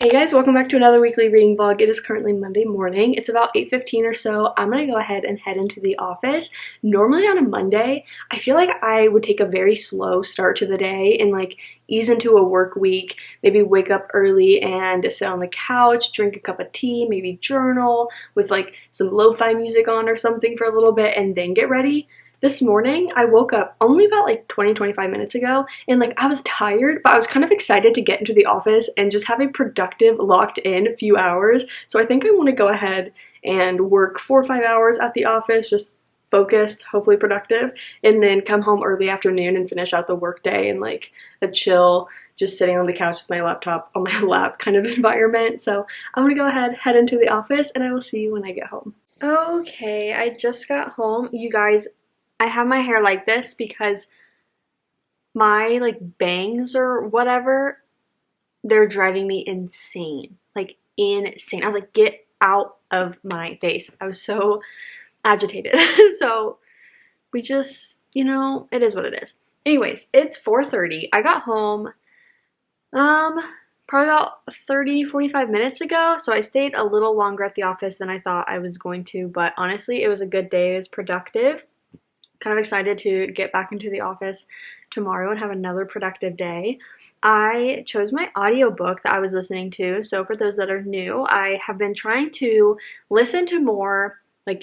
Hey guys, welcome back to another weekly reading vlog. It is currently Monday morning. It's about 8:15 or so. I'm gonna go ahead and head into the office. Normally on a Monday, I feel like I would take a very slow start to the day and ease into a work week, maybe wake up early and sit on the couch, drink a cup of tea, maybe journal with some lo-fi music on or something for a little bit and then get ready. This morning, I woke up only about 20-25 minutes ago, and I was tired, but I was kind of excited to get into the office and just have a productive, locked-in few hours. So I think I want to go ahead and work 4 or 5 hours at the office, just focused, hopefully productive, and then come home early afternoon and finish out the workday in a chill, just sitting on the couch with my laptop on my lap kind of environment. So I'm gonna go ahead, head into the office, and I will see you when I get home. Okay, I just got home. You guys, I have my hair like this because my bangs or whatever, they're driving me insane. Insane. I was like, get out of my face. I was so agitated. So we just, it is what it is. Anyways, it's 4:30. I got home probably about 30-45 minutes ago, so I stayed a little longer at the office than I thought I was going to, but honestly, it was a good day. It was productive. Kind of excited to get back into the office tomorrow and have another productive day. I chose my audiobook that I was listening to. So for those that are new, I have been trying to listen to more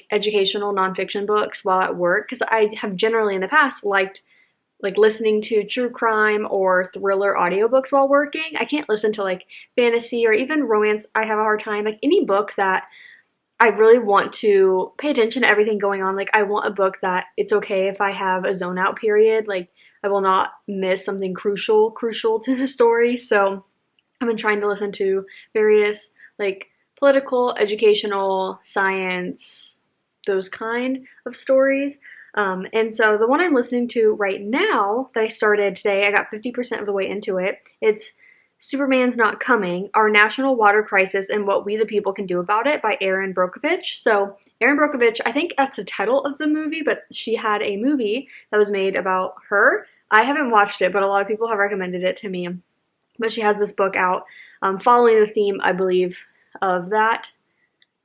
educational nonfiction books while at work, because I have generally in the past liked listening to true crime or thriller audiobooks while working. I can't listen to fantasy or even romance. I have a hard time. Any book that I really want to pay attention to everything going on. I want a book that it's okay if I have a zone out period. I will not miss something crucial to the story. So I've been trying to listen to various political, educational, science, those kind of stories. And so the one I'm listening to right now that I started today, I got 50% of the way into it. It's Superman's Not Coming, Our National Water Crisis and What We the People Can Do About It by Erin Brockovich. So Erin Brockovich, I think that's the title of the movie, but she had a movie that was made about her. I haven't watched it, but a lot of people have recommended it to me. But she has this book out following the theme, I believe, of that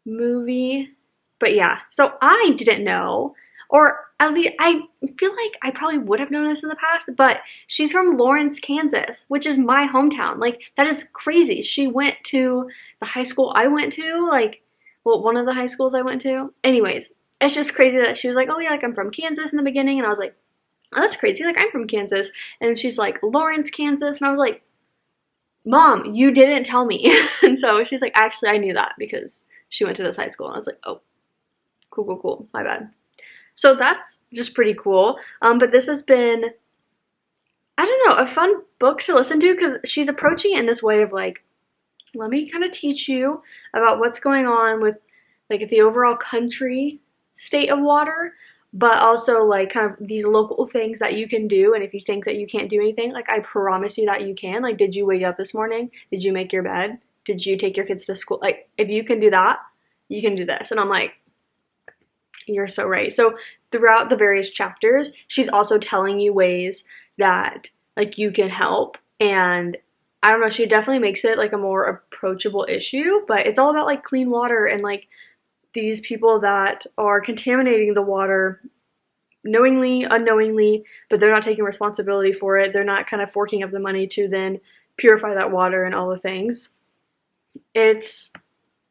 movie. But yeah, so I didn't know, or at least I feel like I probably would have known this in the past, but she's from Lawrence, Kansas, which is my hometown. That is crazy. She went to the high school I went to, one of the high schools I went to. Anyways, it's just crazy that she was like, oh yeah, I'm from Kansas in the beginning, and I was like, oh, that's crazy, I'm from Kansas. And she's like, Lawrence, Kansas, and I was like, Mom, you didn't tell me. And so she's like, actually, I knew that because she went to this high school, and I was like, oh, cool, my bad. So that's just pretty cool. But this has been, I don't know, a fun book to listen to because she's approaching it in this way of let me kind of teach you about what's going on with the overall country state of water, but also kind of these local things that you can do. And if you think that you can't do anything, I promise you that you can. Did you wake up this morning? Did you make your bed? Did you take your kids to school? If you can do that, you can do this. And I'm like, you're so right. So throughout the various chapters, she's also telling you ways that you can help. And I don't know, she definitely makes it a more approachable issue, but it's all about clean water and these people that are contaminating the water knowingly, unknowingly, but they're not taking responsibility for it. They're not kind of forking up the money to then purify that water and all the things. It's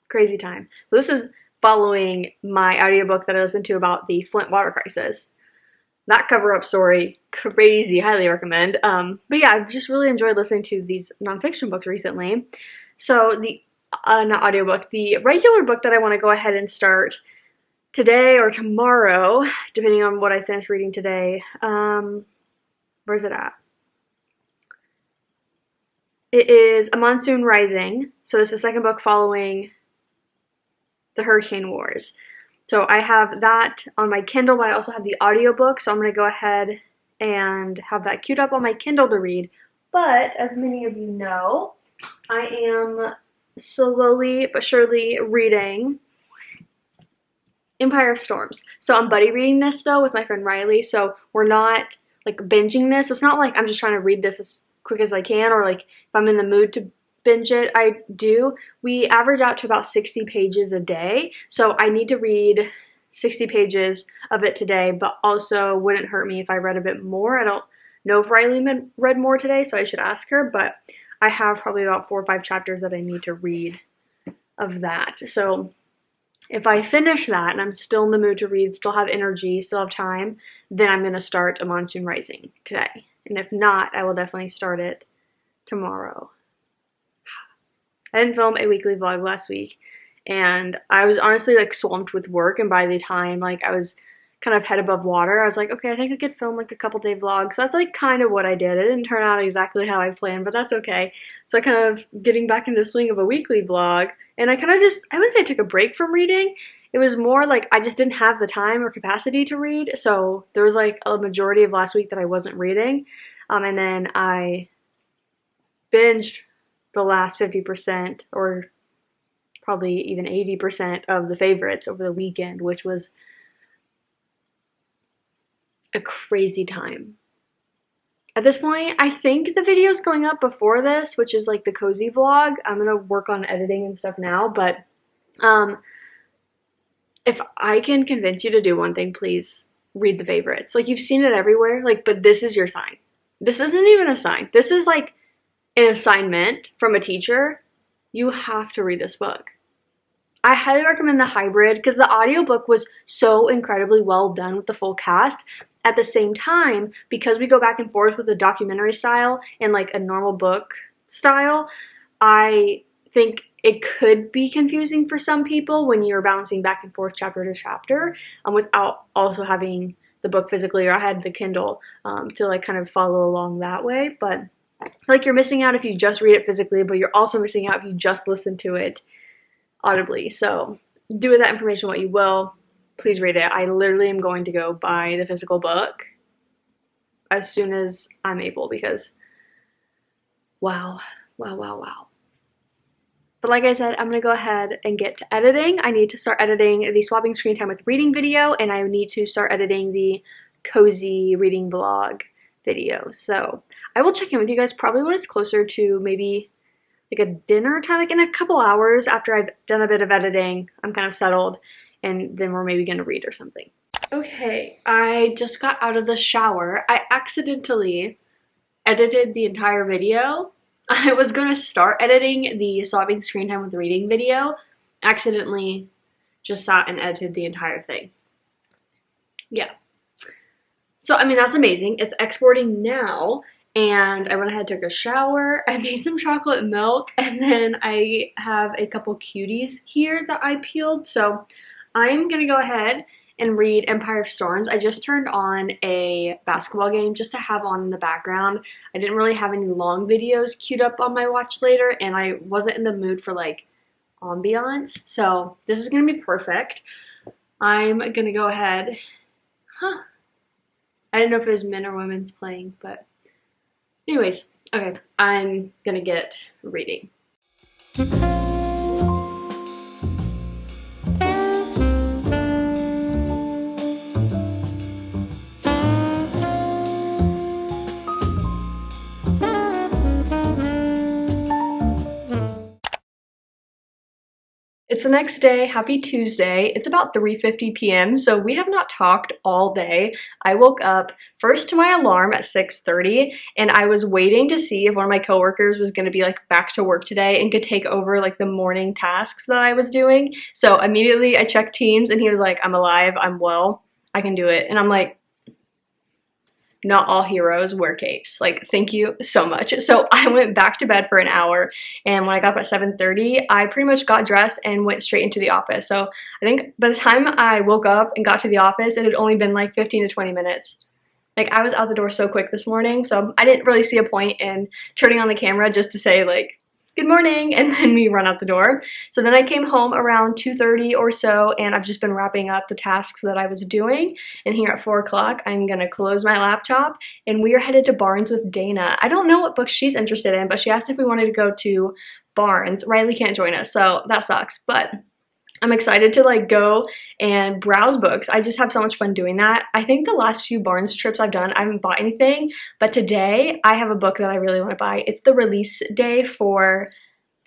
crazy time. So this is following my audiobook that I listened to about the Flint water crisis. That cover-up story, crazy, highly recommend. But yeah, I've just really enjoyed listening to these nonfiction books recently. So the, not audiobook, the regular book that I want to go ahead and start today or tomorrow, depending on what I finish reading today. Where's it at? It is A Monsoon Rising. So it's the second book following the Hurricane Wars. So I have that on my Kindle, but I also have the audiobook, so I'm going to go ahead and have that queued up on my Kindle to read. But as many of you know, I am slowly but surely reading Empire of Storms. So I'm buddy reading this though with my friend Riley, so we're not binging this. So it's not I'm just trying to read this as quick as I can, or if I'm in the mood to binge it. We average out to about 60 pages a day, so I need to read 60 pages of it today, but also wouldn't hurt me if I read a bit more. I don't know if Riley read more today, so I should ask her, but I have probably about 4 or 5 chapters that I need to read of that. So if I finish that and I'm still in the mood to read, still have energy, still have time, then I'm going to start A Monsoon Rising today. And if not, I will definitely start it tomorrow. I didn't film a weekly vlog last week, and I was honestly like swamped with work, and by the time like I was kind of head above water, I was like, okay, I think I could film like a couple day vlog. So that's like kind of what I did. It didn't turn out exactly how I planned, but that's okay. So I kind of getting back into the swing of a weekly vlog, and I kind of just, I wouldn't say I took a break from reading. It was more like I just didn't have the time or capacity to read. So there was like a majority of last week that I wasn't reading. And then I binged the last 50% or probably even 80% of the favorites over the weekend, which was a crazy time. At this point, I think the video's going up before this, which is like the cozy vlog. I'm gonna work on editing and stuff now, but if I can convince you to do one thing, please read the favorites. Like, you've seen it everywhere, like, but this is your sign. This isn't even a sign. This is like an assignment from a teacher. You have to read this book. I highly recommend the hybrid because the audiobook was so incredibly well done with the full cast. At the same time, because we go back and forth with a documentary style and like a normal book style, I think it could be confusing for some people when you're bouncing back and forth chapter to chapter without also having the book physically, or I had the Kindle to like kind of follow along that way. But like, you're missing out if you just read it physically, but you're also missing out if you just listen to it audibly. So do with that information what you will. Please read it. I literally am going to go buy the physical book as soon as I'm able, because wow. But like I said, I'm going to go ahead and get to editing. I need to start editing the swapping screen time with reading video, and I need to start editing the cozy reading vlog video. So I will check in with you guys probably when it's closer to maybe like a dinner time, like in a couple hours after I've done a bit of editing. I'm kind of settled, and then we're maybe gonna read or something. Okay, I just got out of the shower. I accidentally edited the entire video. I was gonna start editing the swapping screen time with reading video. Accidentally just sat and edited the entire thing. Yeah. So, I mean, that's amazing. It's exporting now. And I went ahead, took a shower, I made some chocolate milk, and then I have a couple cuties here that I peeled. So I'm gonna go ahead and read Empire of Storms. I just turned on a basketball game just to have on in the background. I didn't really have any long videos queued up on my watch later, and I wasn't in the mood for like ambiance. So this is gonna be perfect. I'm gonna go ahead. I didn't know if it was men or women's playing, but anyways, okay, I'm gonna get reading. It's the next day. Happy Tuesday. It's about 3:50 p.m. so we have not talked all day. I woke up first to my alarm at 6:30, and I was waiting to see if one of my coworkers was going to be like back to work today and could take over like the morning tasks that I was doing. So immediately I checked Teams, and he was like, I'm alive, I'm well, I can do it. And I'm like, not all heroes wear capes. Like, thank you so much. So I went back to bed for an hour, and when I got up at 7:30, I pretty much got dressed and went straight into the office. So I think by the time I woke up and got to the office, it had only been like 15 to 20 minutes. Like, I was out the door so quick this morning, so I didn't really see a point in turning on the camera just to say like, good morning, and then we run out the door. So then I came home around 2:30 or so, and I've just been wrapping up the tasks that I was doing. And here at 4 o'clock, I'm gonna close my laptop, and we are headed to Barnes with Dana. I don't know what book she's interested in, but she asked if we wanted to go to Barnes. Riley can't join us, so that sucks, but I'm excited to like go and browse books. I just have so much fun doing that. I think the last few Barnes trips I've done, I haven't bought anything, but today I have a book that I really want to buy. It's the release day for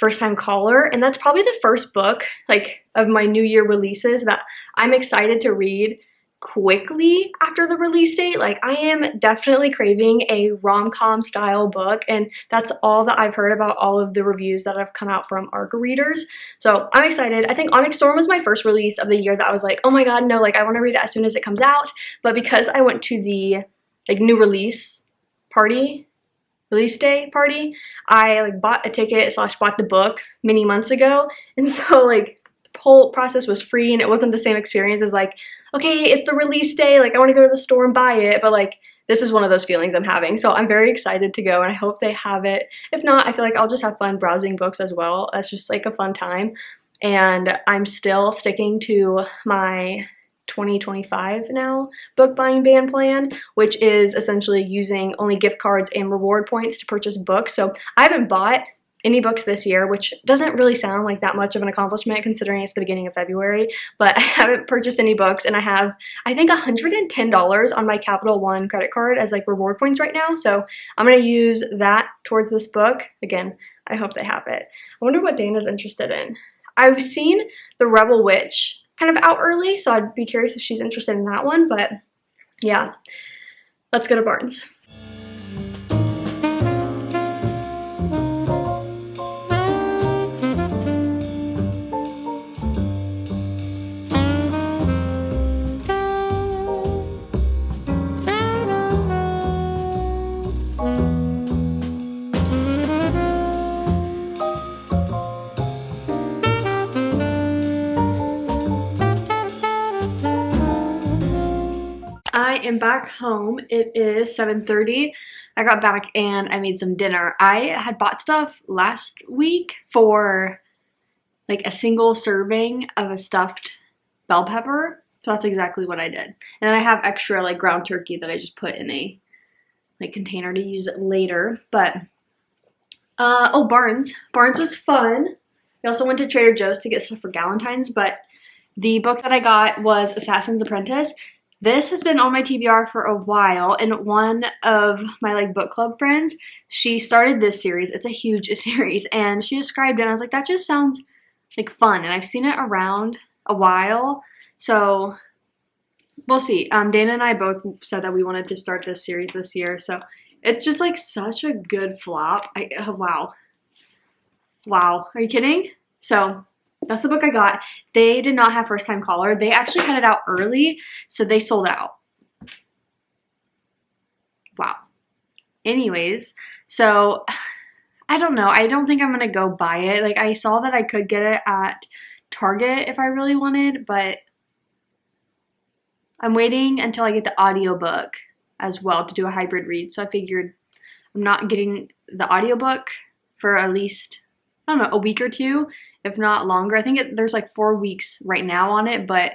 First Time Caller, and that's probably the first book like of my New Year releases that I'm excited to read quickly after the release date. Like, I am definitely craving a rom-com style book, and that's all that I've heard about all of the reviews that have come out from ARC readers. So I'm excited. I think Onyx Storm was my first release of the year that I was like, oh my god, no, like I want to read it as soon as it comes out. But because I went to the like new release day party, I like bought a ticket / bought the book many months ago, and so like the whole process was free, and it wasn't the same experience as like, okay, it's the release day, like I want to go to the store and buy it, but like this is one of those feelings I'm having. So I'm very excited to go, and I hope they have it. If not, I feel like I'll just have fun browsing books as well. That's just like a fun time. And I'm still sticking to my 2025 now book buying ban plan, which is essentially using only gift cards and reward points to purchase books. So I haven't bought any books this year, which doesn't really sound like that much of an accomplishment considering it's the beginning of February, but I haven't purchased any books, and I have, I think, $110 on my Capital One credit card as like reward points right now, so I'm going to use that towards this book. Again, I hope they have it. I wonder what Dana's interested in. I've seen The Rebel Witch kind of out early, so I'd be curious if she's interested in that one, but yeah, let's go to Barnes. I am back home. It is 7:30. I got back and I made some dinner. I had bought stuff last week for like a single serving of a stuffed bell pepper. So that's exactly what I did. And then I have extra like ground turkey that I just put in a like container to use it later. But oh, Barnes. Barnes was fun. We also went to Trader Joe's to get stuff for Valentine's, but the book that I got was Assassin's Apprentice. This has been on my TBR for a while, and one of my like book club friends, she started this series. It's a huge series, and she described it, and I was like, that just sounds like fun, and I've seen it around a while, so we'll see. Dana and I both said that we wanted to start this series this year, so it's just like such a good flop. Wow. Are you kidding? So that's the book I got. They did not have First Time Caller. They actually had it out early, so they sold out. Wow. Anyways, so I don't know. I don't think I'm going to go buy it. Like, I saw that I could get it at Target if I really wanted, but I'm waiting until I get the audiobook as well to do a hybrid read. So I figured I'm not getting the audiobook for at least, I don't know, a week or two, if not longer. I think there's like 4 weeks right now on it, but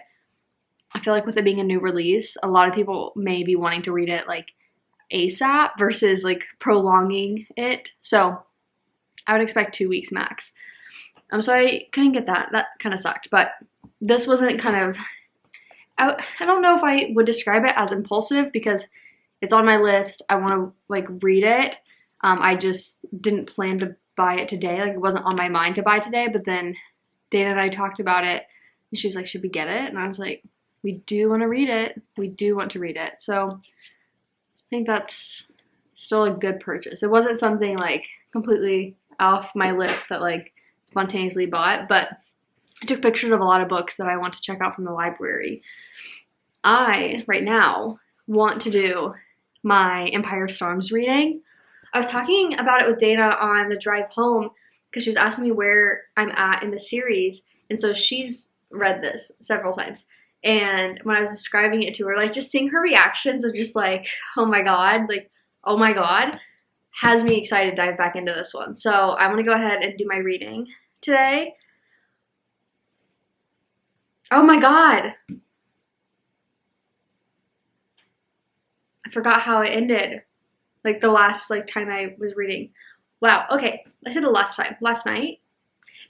I feel like with it being a new release, a lot of people may be wanting to read it like ASAP versus like prolonging it. So I would expect 2 weeks max. So I couldn't get that. That kind of sucked, but this wasn't kind of, I don't know if I would describe it as impulsive because it's on my list. I want to like read it. I just didn't plan to buy it today. Like, it wasn't on my mind to buy today, but then Dana and I talked about it, and she was like, should we get it? And I was like, we do want to read it. We do want to read it. So I think that's still a good purchase. It wasn't something like completely off my list that like spontaneously bought, but I took pictures of a lot of books that I want to check out from the library. I, right now, want to do my Empire Storms reading. I was talking about it with Dana on the drive home because she was asking me where I'm at in the series, and so she's read this several times. And when I was describing it to her, like just seeing her reactions of just like, oh my god, has me excited to dive back into this one. So I'm going to go ahead and do my reading today. Oh my god! I forgot how it ended. Like the last like time I was reading. Wow, okay. I said the last time. Last night.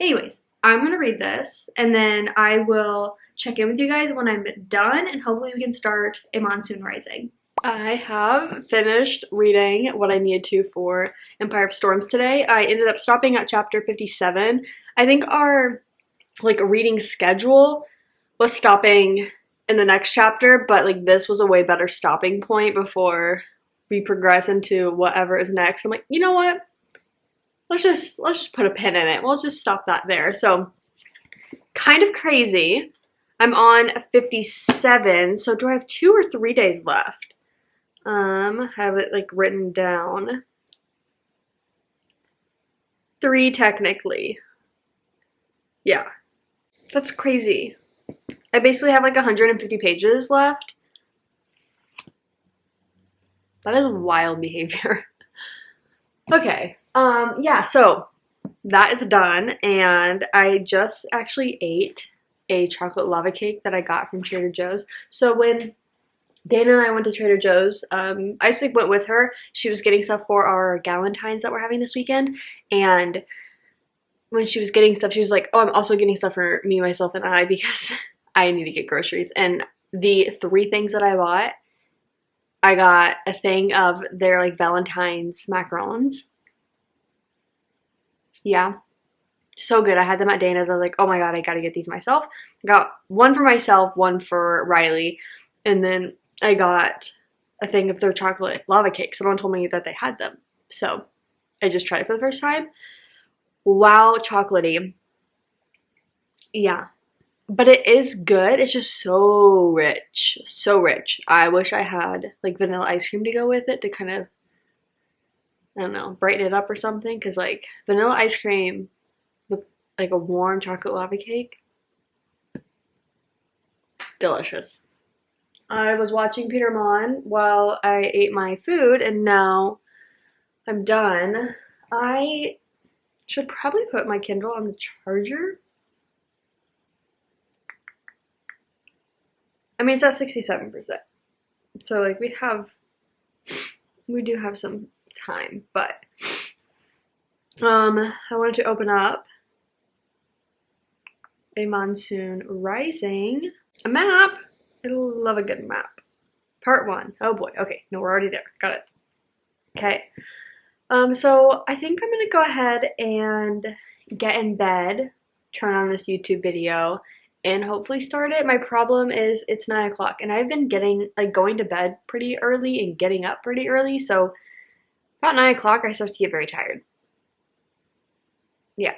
Anyways, I'm going to read this, and then I will check in with you guys when I'm done, and hopefully we can start A Monsoon Rising. I have finished reading what I needed to for Empire of Storms today. I ended up stopping at chapter 57. I think our like reading schedule was stopping in the next chapter, but like this was a way better stopping point before we progress into whatever is next. I'm like, you know what? Let's just put a pin in it. We'll just stop that there. So kind of crazy. I'm on 57. So do I have 2 or 3 days left? Have it like written down. 3 technically. Yeah. That's crazy. I basically have like 150 pages left. That is wild behavior. Okay. Yeah, so that is done, and I just actually ate a chocolate lava cake that I got from Trader Joe's. So when Dana and I went to Trader Joe's, I just like went with her. She was getting stuff for our Valentines that we're having this weekend, and when she was getting stuff, she was like, oh, I'm also getting stuff for me, myself, and I because I need to get groceries. And the 3 things that I got a thing of their like Valentine's macarons. Yeah, so good. I had them at Dana's. I was like, oh my god, I gotta get these myself. I got one for myself, one for Riley, and then I got a thing of their chocolate lava cake. Someone told me that they had them, so I just tried it for the first time. Wow, chocolatey. Yeah, but it is good. It's just so rich, so rich. I wish I had like vanilla ice cream to go with it to kind of, I don't know, brighten it up or something. Because like vanilla ice cream with like a warm chocolate lava cake, delicious. I was watching Peter Mon while I ate my food, and now I'm done. I should probably put my Kindle on the charger. I mean, it's at 67%. So like we do have some time, but I wanted to open up a monsoon rising. A map. I love a good map. Part 1. Oh boy. Okay, no, we're already there. Got it. Okay. So I think I'm gonna go ahead and get in bed, turn on this YouTube video, and hopefully start it. My problem is it's 9 o'clock, and I've been going to bed pretty early and getting up pretty early, so about 9 o'clock I start to get very tired. Yeah.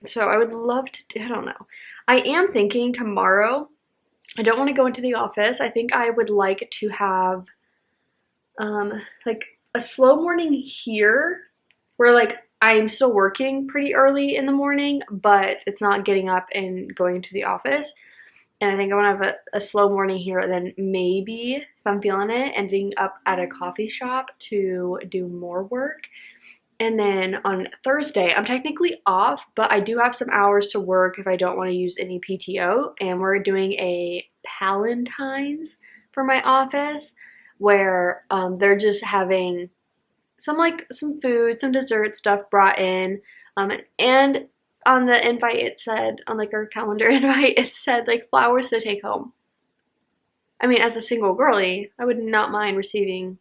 So I would love to do, I don't know. I am thinking tomorrow, I don't want to go into the office. I think I would like to have like a slow morning here where like I'm still working pretty early in the morning, but it's not getting up and going to the office. And I think I want to have a slow morning here, then maybe, if I'm feeling it, ending up at a coffee shop to do more work. And then on Thursday, I'm technically off, but I do have some hours to work if I don't want to use any PTO. And we're doing a Valentine's for my office where they're just having some food, some dessert stuff brought in. And on the invite it said, on like our calendar invite, it said like flowers to take home. I mean, as a single girly, I would not mind receiving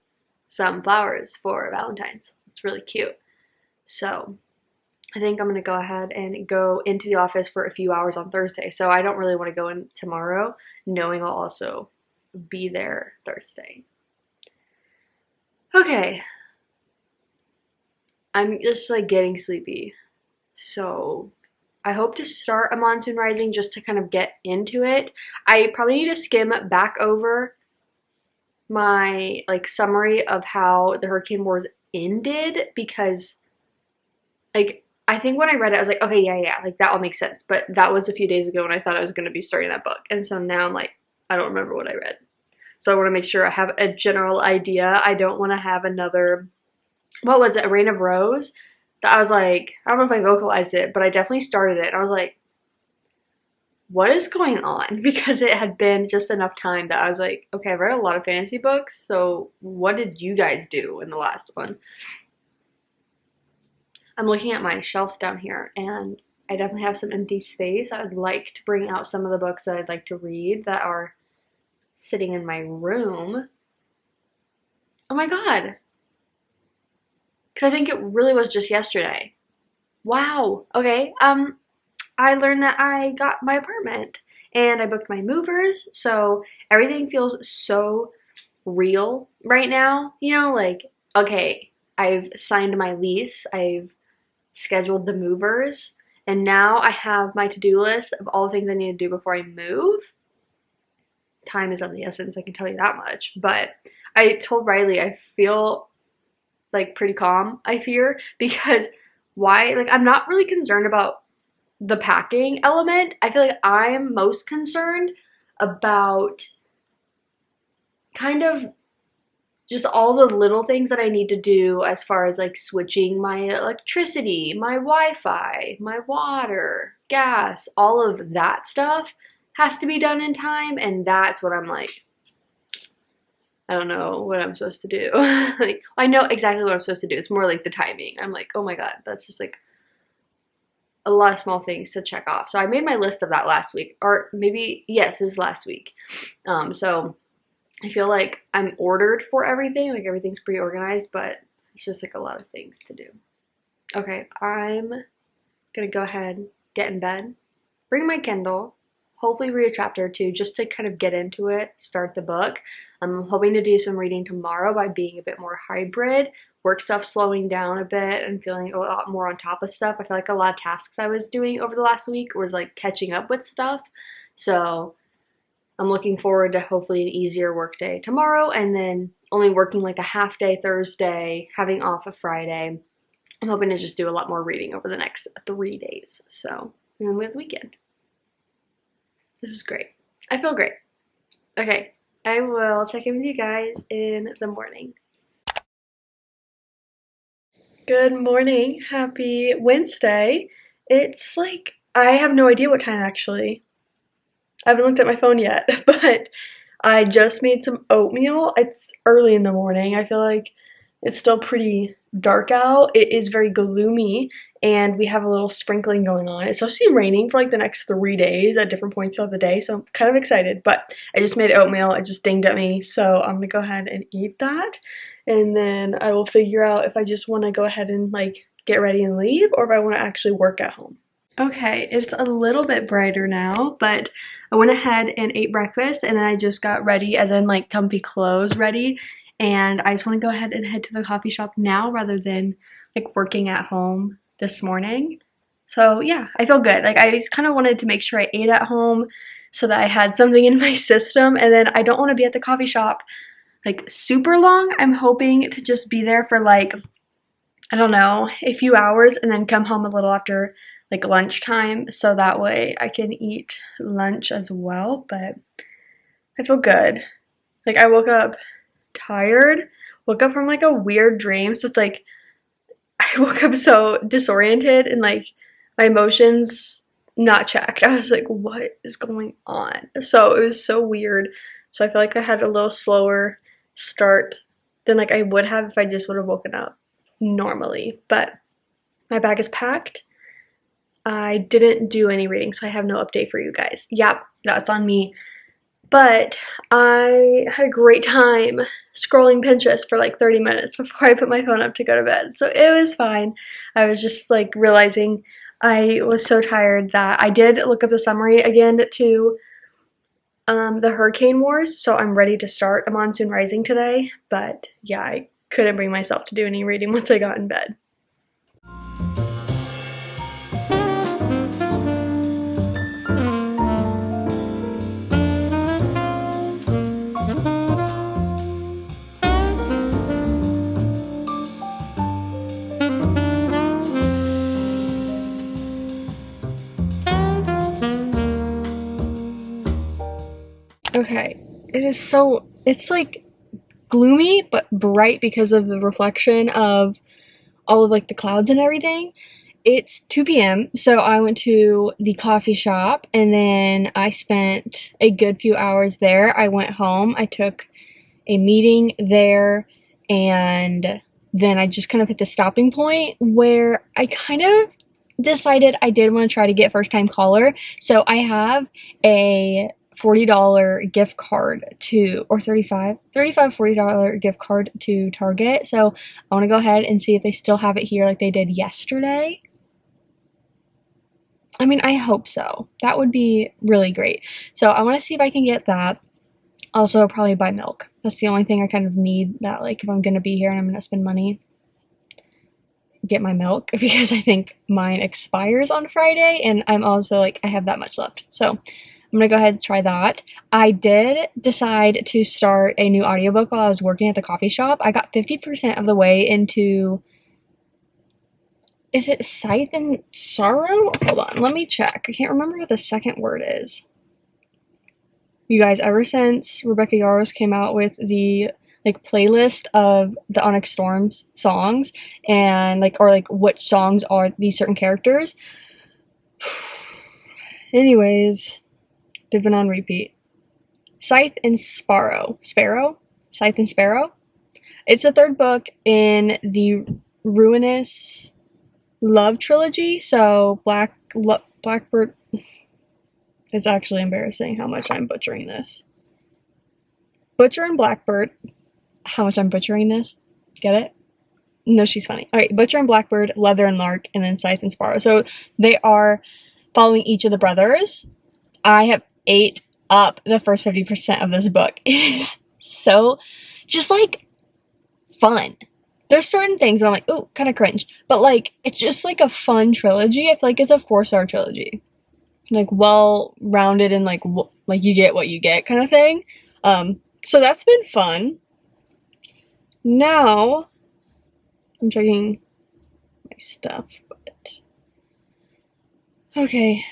some flowers for Valentine's. It's really cute. So I think I'm gonna go ahead and go into the office for a few hours on Thursday. So I don't really want to go in tomorrow, knowing I'll also be there Thursday. Okay. I'm just like getting sleepy. So I hope to start a monsoon rising just to kind of get into it. I probably need to skim back over my like summary of how the hurricane wars ended, because like I think when I read it I was like, okay, yeah, like that all makes sense. But that was a few days ago when I thought I was going to be starting that book. And so now I'm like, I don't remember what I read. So I want to make sure I have a general idea. I don't want to have another, what was it, A Rain of Rose? That I was like, I don't know if I vocalized it, but I definitely started it. And I was like, what is going on? Because it had been just enough time that I was like, okay, I've read a lot of fantasy books, so what did you guys do in the last one? I'm looking at my shelves down here, and I definitely have some empty space. I would like to bring out some of the books that I'd like to read that are sitting in my room. Oh my god. Because I think it really was just yesterday. Wow. Okay. I learned that I got my apartment and I booked my movers, so everything feels so real right now. You know, like, okay, I've signed my lease, I've scheduled the movers, and now I have my to-do list of all the things I need to do before I move. Time is of the essence, I can tell you that much. But I told Riley I feel like pretty calm, I fear, because why? Like, I'm not really concerned about the packing element. I feel like I'm most concerned about kind of just all the little things that I need to do as far as like switching my electricity, my Wi-Fi, my water, gas, all of that stuff has to be done in time, and that's what I'm like, I don't know what I'm supposed to do. Like, I know exactly what I'm supposed to do. It's more like the timing. I'm like, oh my god, that's just like a lot of small things to check off. So I made my list of that last week, or maybe, yes, it was last week. So I feel like I'm ordered for everything, like everything's pretty organized, but it's just like a lot of things to do. Okay, I'm gonna go ahead, get in bed, bring my Kindle, hopefully read a chapter or two just to kind of get into it, start the book. I'm hoping to do some reading tomorrow by being a bit more hybrid. Work stuff slowing down a bit and feeling a lot more on top of stuff. I feel like a lot of tasks I was doing over the last week was like catching up with stuff. So I'm looking forward to hopefully an easier work day tomorrow, and then only working like a half day Thursday, having off a Friday. I'm hoping to just do a lot more reading over the next 3 days. So, and then we have the weekend. This is great. I feel great. Okay, I will check in with you guys in the morning. Good morning. Happy Wednesday. It's like, I have no idea what time actually. I haven't looked at my phone yet, but I just made some oatmeal. It's early in the morning. I feel like it's still pretty dark out. It is very gloomy, and we have a little sprinkling going on. It's supposed to be raining for like the next 3 days at different points of the day, so I'm kind of excited. But I just made oatmeal. It just dinged at me, so I'm gonna go ahead and eat that, and then I will figure out if I just want to go ahead and like get ready and leave, or if I want to actually work at home. Okay, it's a little bit brighter now, but I went ahead and ate breakfast, and then I just got ready, as in like comfy clothes ready, and I just want to go ahead and head to the coffee shop now rather than like working at home this morning. So yeah, I feel good. Like, I just kind of wanted to make sure I ate at home so that I had something in my system, and then I don't want to be at the coffee shop like super long. I'm hoping to just be there for like, I don't know, a few hours and then come home a little after like lunchtime, so that way I can eat lunch as well. But I feel good. Like, I woke up tired, woke up from like a weird dream, so it's like I woke up so disoriented and like my emotions not checked. I was like, what is going on? So it was so weird. So I feel like I had a little slower start than like I would have if I just would have woken up normally. But my bag is packed. I didn't do any reading, so I have no update for you guys. Yep, that's on me. But I had a great time scrolling Pinterest for like 30 minutes before I put my phone up to go to bed. So it was fine. I was just like realizing I was so tired that I did look up the summary again to the hurricane wars. So I'm ready to start a monsoon rising today. But yeah, I couldn't bring myself to do any reading once I got in bed. Okay, it's like gloomy but bright because of the reflection of all of like the clouds and everything. It's 2 p.m. so I went to the coffee shop and then I spent a good few hours there. I went home, I took a meeting there, and then I just kind of hit the stopping point where I kind of decided I did want to try to get first time caller. So I have a $40 gift card to, or $40 gift card to Target. So I want to go ahead and see if they still have it here like they did yesterday. I mean, I hope so. That would be really great. So I want to see if I can get that. Also, probably buy milk. That's the only thing I kind of need, that like if I'm going to be here and I'm going to spend money, get my milk, because I think mine expires on Friday and I'm also like, I have that much left. So I'm going to go ahead and try that. I did decide to start a new audiobook while I was working at the coffee shop. I got 50% of the way into, is it Scythe and Sorrow? Hold on, let me check. I can't remember what the second word is. You guys, ever since Rebecca Yarros came out with the like playlist of the Onyx Storms songs and like, or like which songs are these certain characters. Anyways, they've been on repeat. Scythe and Sparrow. Scythe and Sparrow. It's the third book in the Ruinous Love trilogy. So Blackbird. It's actually embarrassing how much I'm butchering this. Butcher and Blackbird. How much I'm butchering this. Get it? No, she's funny. Alright, Butcher and Blackbird, Leather and Lark, and then Scythe and Sparrow. So they are following each of the brothers. I have ate up the first 50% of this book. It is so just like fun. There's certain things that I'm like, ooh, kind of cringe. But like, it's just like a fun trilogy. I feel like it's a 4-star trilogy. Like well-rounded and like you get what you get kind of thing. So that's been fun. Now I'm checking my stuff, but okay,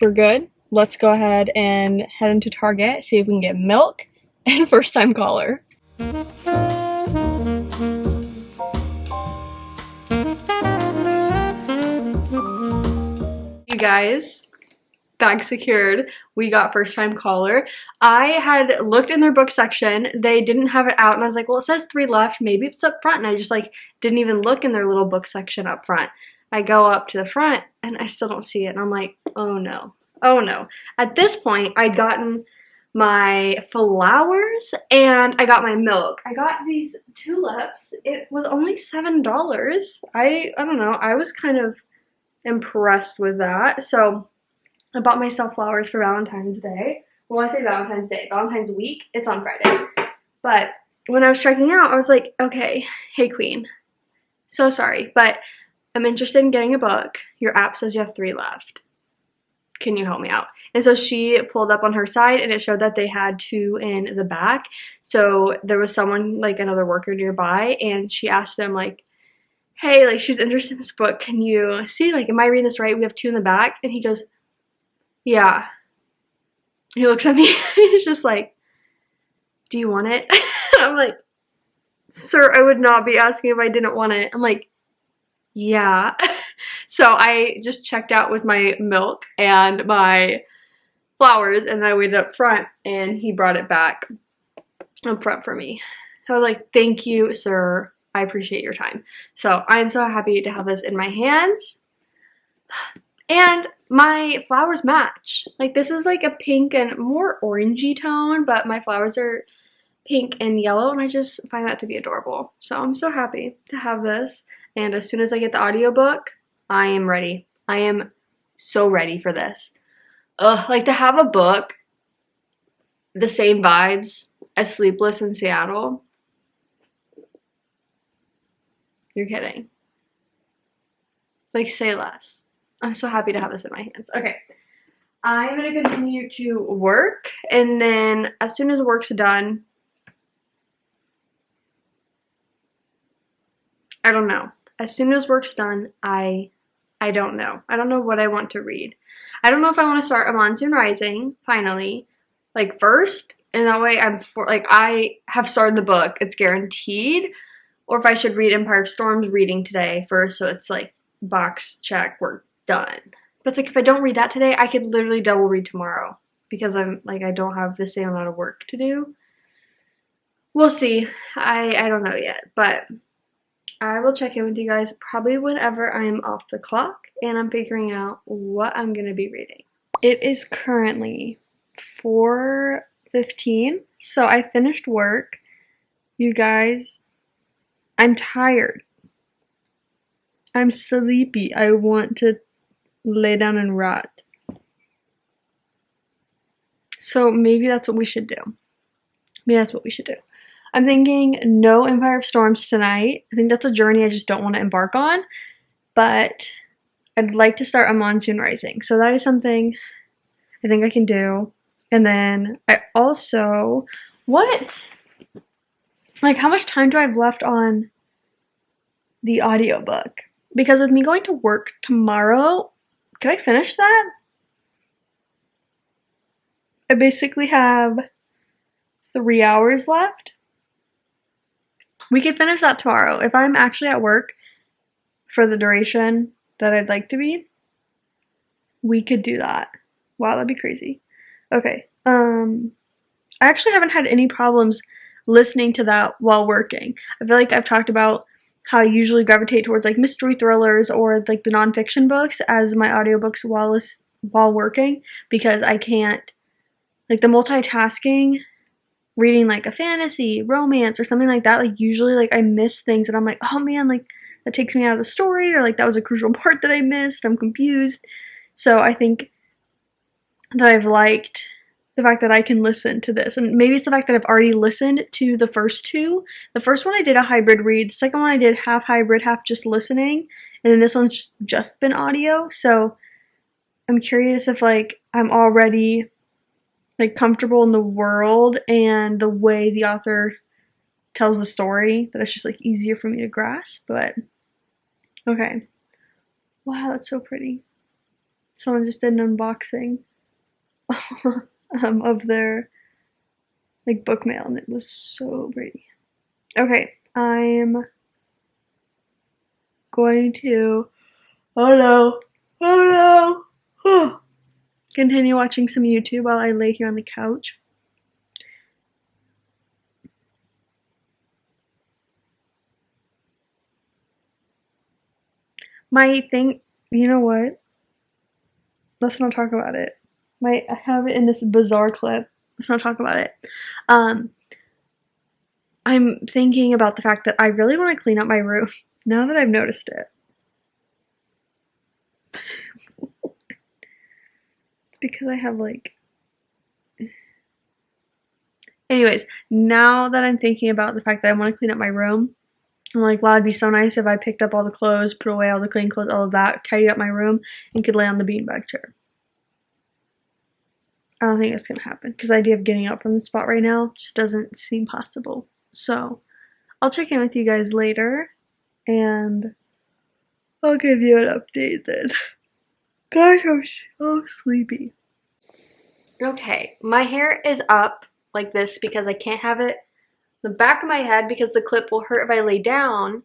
we're good. Let's go ahead and head into Target, see if we can get milk and first time caller. You guys, bag secured. We got first time caller. I had looked in their book section. They didn't have it out and I was like, well, it says 3 left. Maybe it's up front. And I just like didn't even look in their little book section up front. I go up to the front and I still don't see it. And I'm like, oh no. Oh no. At this point, I'd gotten my flowers and I got my milk. I got these tulips. It was only $7. I don't know. I was kind of impressed with that. So I bought myself flowers for Valentine's Day. Well, I say Valentine's Day. Valentine's week, it's on Friday. But when I was checking out, I was like, okay, hey queen, so sorry, but I'm interested in getting a book. Your app says you have 3 left. Can you help me out? And so she pulled up on her side and it showed that they had 2 in the back. So there was someone, like another worker nearby, and she asked him like, hey, like she's interested in this book. Can you see, like, am I reading this right? We have 2 in the back. And he goes, yeah. He looks at me and he's just like, do you want it? I'm like, sir, I would not be asking if I didn't want it. I'm like, yeah. So I just checked out with my milk and my flowers and then I waited up front and he brought it back up front for me. I was like, thank you, sir. I appreciate your time. So I'm so happy to have this in my hands. And my flowers match. Like this is like a pink and more orangey tone, but my flowers are pink and yellow and I just find that to be adorable. So I'm so happy to have this. And as soon as I get the audiobook, I am ready. I am so ready for this. Ugh, like to have a book, the same vibes as Sleepless in Seattle. You're kidding. Like, say less. I'm so happy to have this in my hands. Okay. I'm going to continue to work, and then as soon as work's done, I don't know. As soon as work's done, I don't know. I don't know what I want to read. I don't know if I want to start A Monsoon Rising, finally, like first, and that way I have started the book. It's guaranteed. Or if I should read Empire of Storms reading today first, so it's like box check, we're done. But it's like if I don't read that today, I could literally double read tomorrow because I'm like I don't have the same amount of work to do. We'll see. I don't know yet, but I will check in with you guys probably whenever I am off the clock and I'm figuring out what I'm going to be reading. It is currently 4:15, so I finished work. You guys, I'm tired. I'm sleepy. I want to lay down and rot. So maybe that's what we should do. Maybe that's what we should do. I'm thinking no Empire of Storms tonight. I think that's a journey I just don't want to embark on. But I'd like to start a Monsoon Rising. So that is something I think I can do. And then I also, what? Like, how much time do I have left on the audiobook? Because with me going to work tomorrow, can I finish that? I basically have 3 hours left. We could finish that tomorrow. If I'm actually at work for the duration that I'd like to be, we could do that. Wow, that'd be crazy. Okay. I actually haven't had any problems listening to that while working. I feel like I've talked about how I usually gravitate towards like mystery thrillers or like the nonfiction books as my audiobooks while working, because I can't, like, the multitasking, reading like a fantasy, romance, or something like that, like usually like I miss things and I'm like, oh man, like that takes me out of the story, or like that was a crucial part that I missed. I'm confused. So I think that I've liked the fact that I can listen to this, and maybe it's the fact that I've already listened to the first two. The first one I did a hybrid read, the second one I did half hybrid, half just listening, and then this one's just been audio. So I'm curious if like I'm already like comfortable in the world and the way the author tells the story, that it's just like easier for me to grasp. But okay. Wow, that's so pretty. Someone just did an unboxing of their like book mail, and it was so pretty. Okay, I'm going to, oh no, continue watching some YouTube while I lay here on the couch. My thing, you know what? Let's not talk about it. I have it in this bizarre clip. Let's not talk about it. I'm thinking about the fact that I really want to clean up my room now that I've noticed it. It's because I have like... Anyways, now that I'm thinking about the fact that I want to clean up my room, I'm like, wow, it'd be so nice if I picked up all the clothes, put away all the clean clothes, all of that, tidied up my room, and could lay on the beanbag chair. I don't think it's gonna happen, because the idea of getting up from the spot right now just doesn't seem possible. So I'll check in with you guys later, and I'll give you an update then. Gosh, I'm so sleepy. Okay, my hair is up like this because I can't have it the back of my head because the clip will hurt if I lay down,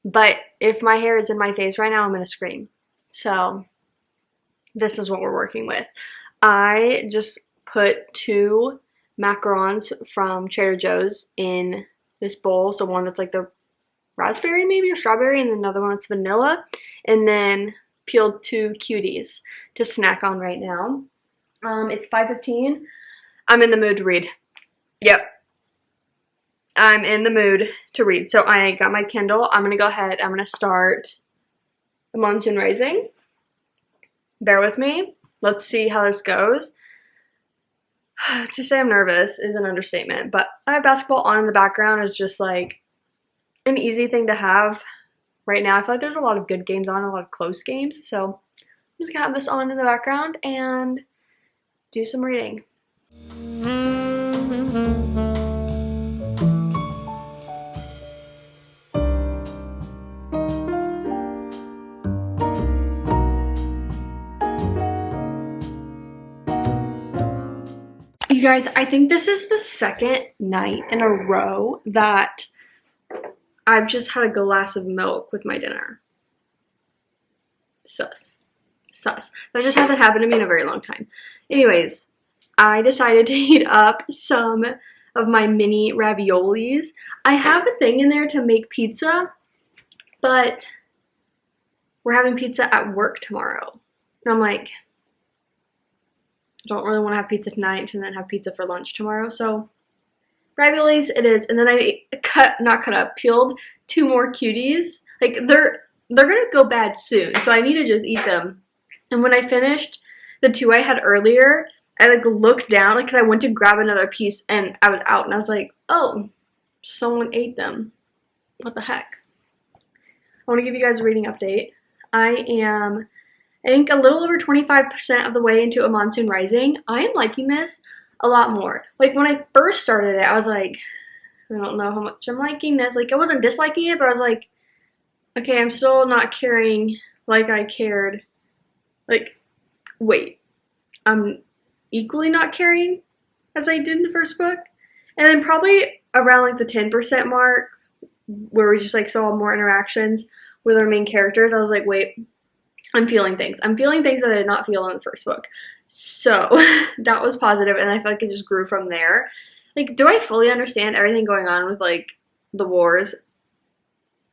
but if my hair is in my face right now, I'm gonna scream. So this is what we're working with. I just put 2 macarons from Trader Joe's in this bowl. So one that's like the raspberry maybe or strawberry, and another one that's vanilla, and then peeled 2 cuties to snack on right now. It's 5:15. I'm in the mood to read. Yep. I'm in the mood to read. So I got my Kindle. I'm gonna go ahead. I'm gonna start The Monsoon Rising. Bear with me. Let's see how this goes. To say I'm nervous is an understatement, but I have basketball on in the background is just like an easy thing to have right now. I feel like there's a lot of good games on, a lot of close games, so I'm just gonna have this on in the background and do some reading. You guys, I think this is the second night in a row that I've just had a glass of milk with my dinner. Sus. That just hasn't happened to me in a very long time. Anyways, I decided to heat up some of my mini raviolis. I have a thing in there to make pizza, but we're having pizza at work tomorrow. And I'm like, don't really want to have pizza tonight and then have pizza for lunch tomorrow. So raviolis it is. And then I peeled 2 more cuties. Like they're gonna go bad soon, so I need to just eat them. And when I finished the 2 I had earlier, I like looked down, like, cause I went to grab another piece and I was out, and I was like, oh, someone ate them. What the heck? I want to give you guys a reading update. I think a little over 25% of the way into a monsoon rising. I am liking this a lot more. Like when I first started it, I was like, I don't know how much I'm liking this. Like I wasn't disliking it, but I was like, okay, I'm still not caring like I cared. Like, wait, I'm equally not caring as I did in the first book. And then probably around like the 10% mark, where we just like saw more interactions with our main characters, I was like, wait, I'm feeling things. I'm feeling things that I did not feel in the first book. So that was positive, and I feel like it just grew from there. Like, do I fully understand everything going on with like the wars?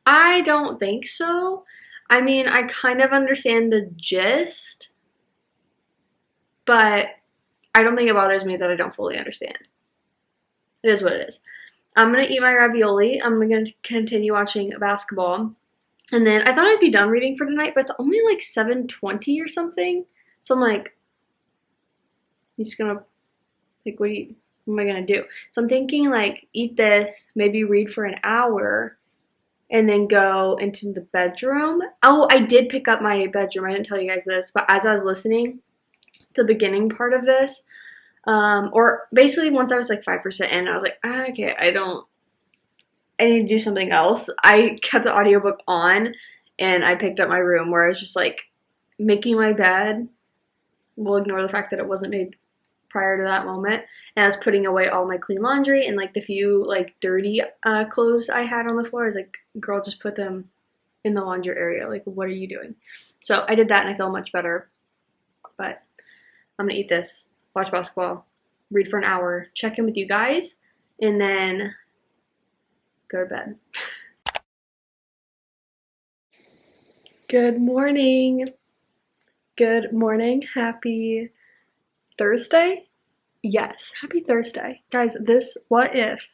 I don't think so. I mean, I kind of understand the gist, but I don't think it bothers me that I don't fully understand. It is what it is. I'm gonna eat my ravioli. I'm gonna continue watching basketball. And then I thought I'd be done reading for tonight, but it's only like 7:20 or something. So I'm like, I'm just gonna, like, what am I gonna do? So I'm thinking like eat this, maybe read for an hour, and then go into the bedroom. Oh, I did pick up my bedroom. I didn't tell you guys this, but as I was listening to the beginning part of this, or basically once I was like 5% in, I was like, okay, I need to do something else. I kept the audiobook on and I picked up my room where I was just like making my bed. We'll ignore the fact that it wasn't made prior to that moment. And I was putting away all my clean laundry and like the few like dirty clothes I had on the floor. I was like, girl, just put them in the laundry area. Like, what are you doing? So I did that and I feel much better. But I'm gonna eat this, watch basketball, read for an hour, check in with you guys, and then go to bed. Good morning. Good morning. Happy Thursday? Yes, happy Thursday. Guys, this what if?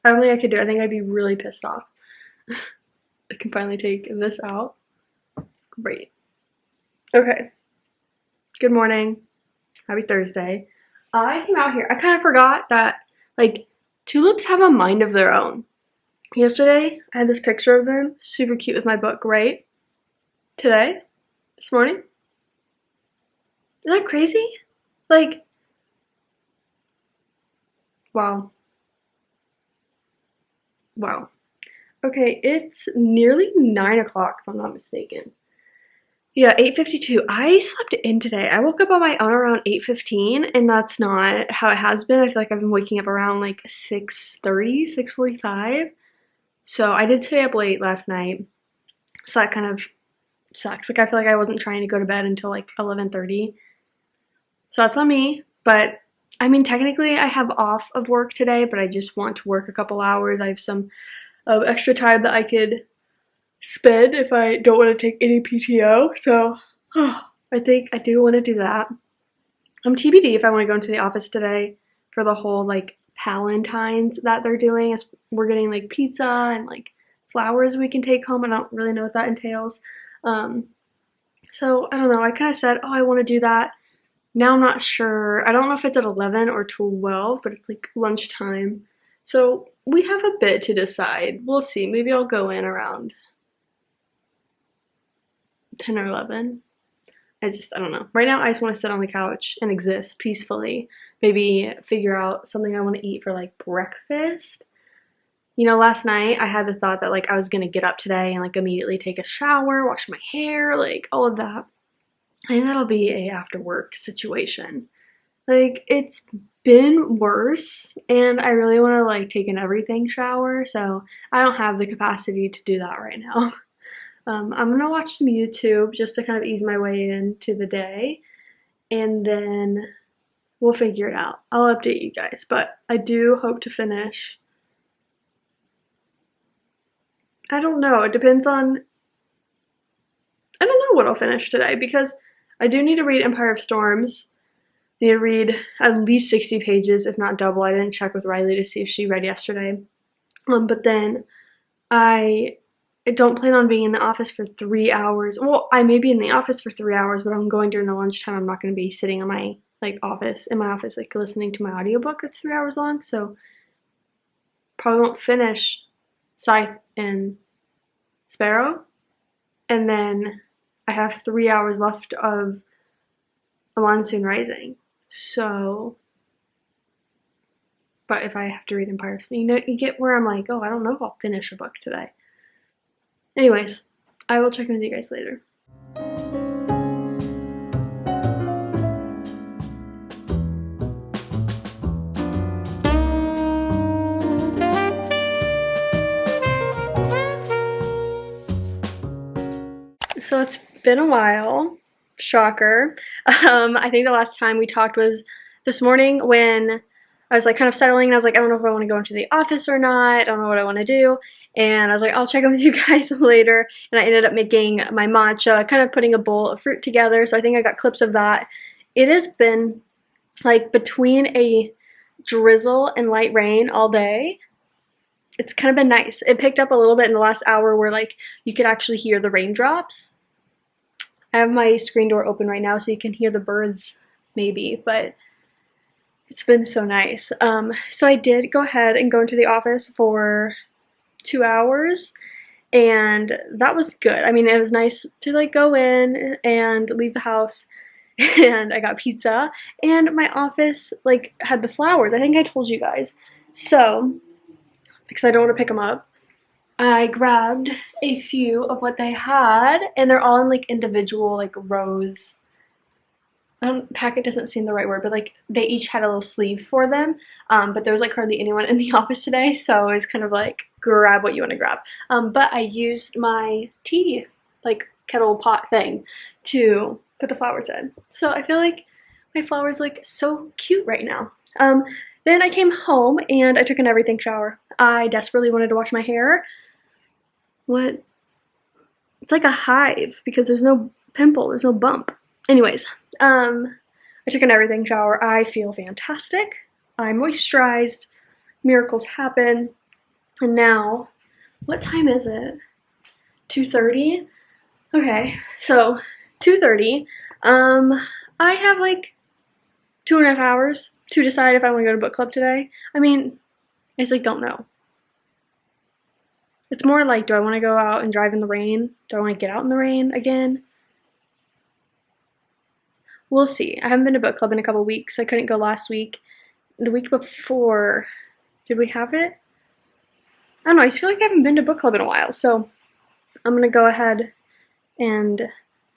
I don't think I could do it. I think I'd be really pissed off. I can finally take this out. Great. Okay. Good morning. Happy Thursday. I came out here. I kind of forgot that, like, tulips have a mind of their own. Yesterday, I had this picture of them. Super cute with my book, right? Today? This morning? Isn't that crazy? Like, wow. Wow. Okay, it's nearly 9 o'clock, if I'm not mistaken. Yeah, 8:52. I slept in today. I woke up on my own around 8:15, and that's not how it has been. I feel like I've been waking up around like 6:30, 6:45. So I did stay up late last night. So that kind of sucks. Like I feel like I wasn't trying to go to bed until like 11:30. So that's on me. But I mean, technically I have off of work today, but I just want to work a couple hours. I have some extra time that I could spend if I don't want to take any PTO. So I think I do want to do that. I'm TBD if I want to go into the office today for the whole like Valentines that they're doing. We're getting like pizza and like flowers we can take home. I don't really know what that entails. So I don't know. I kind of said, oh, I want to do that. Now I'm not sure. I don't know if it's at 11 or 12, but it's like lunchtime. So we have a bit to decide. We'll see. Maybe I'll go in around 10 or 11. I don't know. Right now, I just want to sit on the couch and exist peacefully. Maybe figure out something I want to eat for like breakfast. You know, last night I had the thought that like I was going to get up today and like immediately take a shower, wash my hair, like all of that. I think that'll be a after work situation. Like it's been worse and I really want to like take an everything shower, so I don't have the capacity to do that right now. I'm gonna watch some YouTube just to kind of ease my way into the day, and then we'll figure it out. I'll update you guys, but I do hope to finish. I don't know. It depends on. I don't know what I'll finish today because I do need to read Empire of Storms. I need to read at least 60 pages, if not double. I didn't check with Riley to see if she read yesterday. But then I don't plan on being in the office for 3 hours. Well, I may be in the office for 3 hours, but I'm going during the lunchtime. I'm not going to be sitting in my office, listening to my audiobook that's 3 hours long. So probably won't finish Scythe and Sparrow. And then I have 3 hours left of A Monsoon Rising. So, but if I have to read Empire, you get where I'm like, oh, I don't know if I'll finish a book today. Anyways, I will check in with you guys later. So it's been a while. Shocker. I think the last time we talked was this morning when I was like kind of settling and I was like, I don't know if I want to go into the office or not. I don't know what I want to do. And I was like, I'll check in with you guys later. And I ended up making my matcha, kind of putting a bowl of fruit together. So I think I got clips of that. It has been like between a drizzle and light rain all day. It's kind of been nice. It picked up a little bit in the last hour where like you could actually hear the raindrops. I have my screen door open right now so you can hear the birds maybe, but it's been so nice. So I did go ahead and go into the office for 2 hours and that was good. I mean, it was nice to like go in and leave the house and I got pizza and my office like had the flowers. I think I told you guys. So, because I don't want to pick them up, I grabbed a few of what they had, and they're all in like individual like rows. Packet doesn't seem the right word, but like they each had a little sleeve for them. But there was like hardly anyone in the office today, so it was kind of like grab what you want to grab. But I used my tea like kettle pot thing to put the flowers in. So I feel like my flowers look so cute right now. Then I came home and I took an everything shower. I desperately wanted to wash my hair. What? It's like a hive because there's no pimple, there's no bump. Anyways, I took an everything shower. I feel fantastic. I moisturized. Miracles happen. And now, what time is it? 2:30? Okay, so 2:30. I have like 2.5 hours to decide if I want to go to book club today. I mean, I just like don't know. It's more like, do I want to go out and drive in the rain? Do I want to get out in the rain again? We'll see. I haven't been to book club in a couple weeks. I couldn't go last week. The week before, did we have it? I don't know. I just feel like I haven't been to book club in a while. So I'm going to go ahead and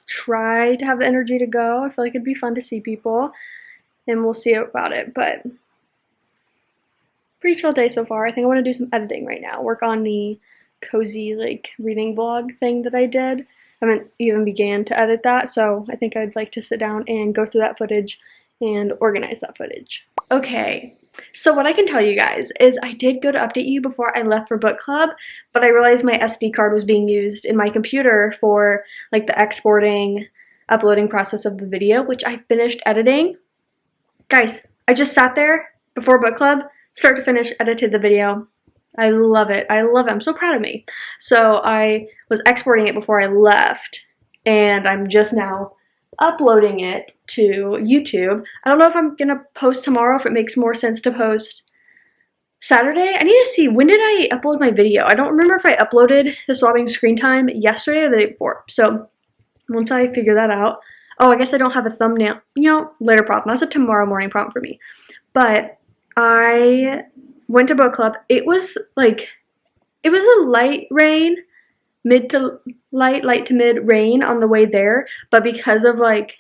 try to have the energy to go. I feel like it'd be fun to see people. And we'll see about it. But pretty chill day so far. I think I want to do some editing right now. Work on the cozy like reading vlog thing that I did. I haven't even began to edit that, so I think I'd like to sit down and go through that footage and organize that footage. Okay, so what I can tell you guys is I did go to update you before I left for book club, but I realized my SD card was being used in my computer for like the exporting, uploading process of the video, which I finished editing. Guys, I just sat there before book club, start to finish, edited the video. I love it. I love it. I'm so proud of me. So I was exporting it before I left, and I'm just now uploading it to YouTube. I don't know if I'm gonna post tomorrow, if it makes more sense to post Saturday. I need to see, when did I upload my video? I don't remember if I uploaded the swabbing screen time yesterday or the day before. So once I figure that out, oh, I guess I don't have a thumbnail. You know, later problem. That's a tomorrow morning problem for me. But I went to book club. It was a light rain, mid to light to mid rain on the way there, but because of like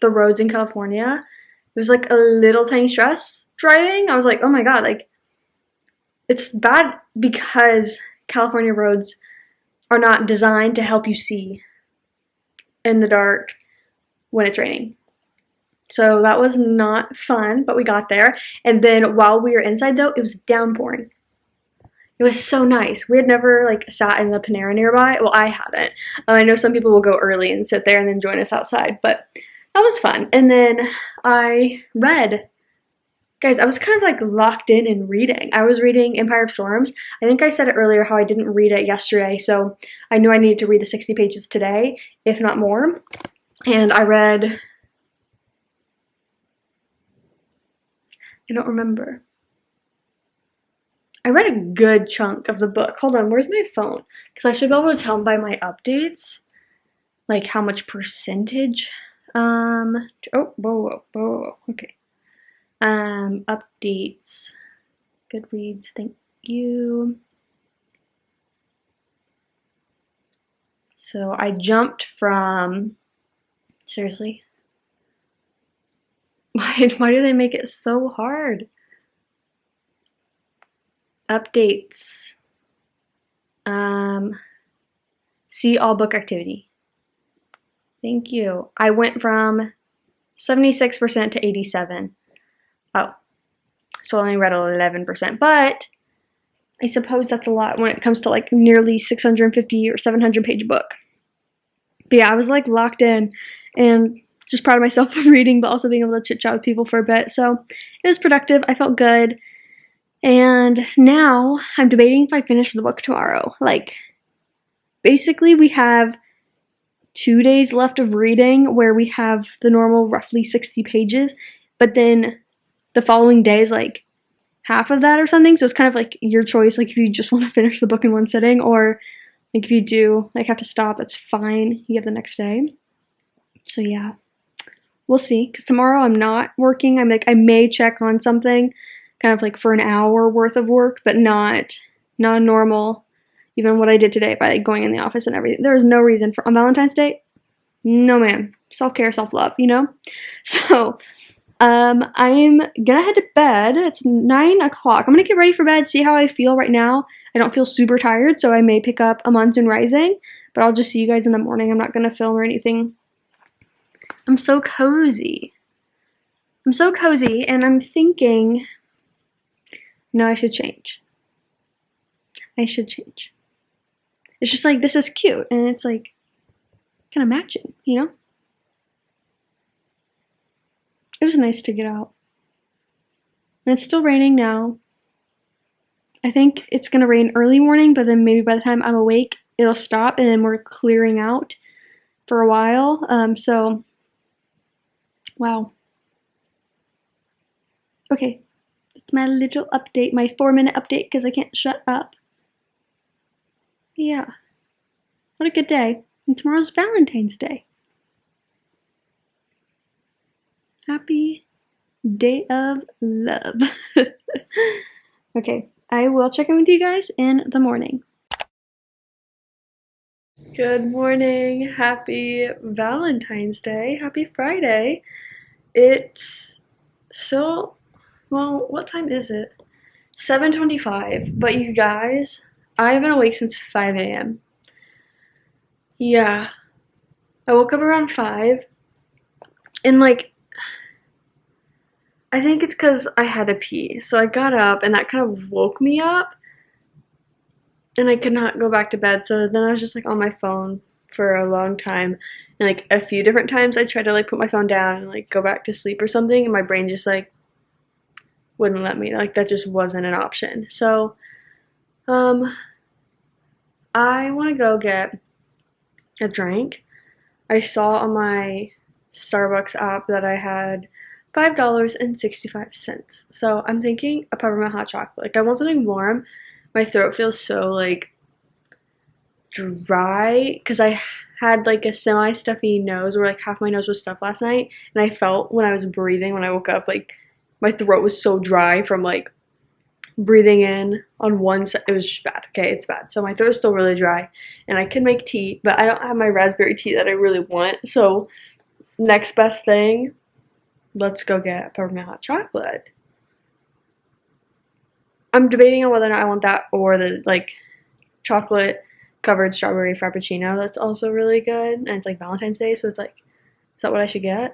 the roads in California, it was like a little tiny stress driving. I was like, oh my god, like it's bad because California roads are not designed to help you see in the dark when it's raining. So that was not fun, but we got there. And then while we were inside though, it was downpouring. It was so nice. We had never like sat in the Panera nearby. Well, I hadn't. I know some people will go early and sit there and then join us outside, but that was fun. And then I read. Guys, I was kind of like locked in reading. I was reading Empire of Storms. I think I said it earlier how I didn't read it yesterday, so I knew I needed to read the 60 pages today, if not more. And I read, I don't remember. I read a good chunk of the book. Hold on, where's my phone? Because I should be able to tell by my updates, like how much percentage. Oh, whoa, okay. Updates. Goodreads, thank you. So I jumped from, seriously? Why do they make it so hard? Updates. See all book activity. Thank you. I went from 76% to 87. Oh, so I only read 11%, but I suppose that's a lot when it comes to like nearly 650 or 700 page book. But yeah, I was like locked in and just proud of myself for reading, but also being able to chit chat with people for a bit. So it was productive. I felt good. And now I'm debating if I finish the book tomorrow. Like, basically we have 2 days left of reading where we have the normal roughly 60 pages, but then the following day is like half of that or something. So it's kind of like your choice, like if you just want to finish the book in one sitting, or like if you do like have to stop, that's fine. You have the next day. So yeah, we'll see. Because tomorrow I'm not working. I'm like, I may check on something kind of like for an hour worth of work, but not normal. Even what I did today by like going in the office and everything. There's no reason for on Valentine's Day. No, man. Self-care, self-love, you know? So I'm gonna head to bed. It's 9 o'clock. I'm gonna get ready for bed, see how I feel right now. I don't feel super tired, so I may pick up A Monsoon Rising, but I'll just see you guys in the morning. I'm not gonna film or anything. I'm so cozy. And I'm thinking, no, I should change. It's just like, this is cute, and it's like kind of matching, you know? It was nice to get out. And it's still raining now. I think it's gonna rain early morning, but then maybe by the time I'm awake, it'll stop, and then we're clearing out for a while. So, wow. Okay, that's my little update, my 4-minute update, because I can't shut up. Yeah. What a good day. And tomorrow's Valentine's Day. Happy day of love. Okay, I will check in with you guys in the morning. Good morning. Happy Valentine's Day. Happy Friday. It's still, well, what time is it? 7:25. But you guys, I've been awake since 5 a.m. Yeah. I woke up around 5. And like, I think it's because I had to pee. So I got up and that kind of woke me up. And I could not go back to bed. So then I was just like on my phone for a long time. And like a few different times I tried to like put my phone down and like go back to sleep or something. And my brain just like wouldn't let me. Like that just wasn't an option. So I want to go get a drink. I saw on my Starbucks app that I had $5.65. So I'm thinking a peppermint hot chocolate. Like I want something warm. My throat feels so like dry because I had like a semi-stuffy nose where like half my nose was stuffed last night, and I felt when I was breathing when I woke up like my throat was so dry from like breathing in on one side. It was just bad. Okay, it's bad. So my throat is still really dry, and I can make tea, but I don't have my raspberry tea that I really want. So next best thing, let's go get peppermint hot chocolate. I'm debating on whether or not I want that or the like chocolate covered strawberry frappuccino. That's also really good, and it's like Valentine's Day, so it's like, is that what I should get?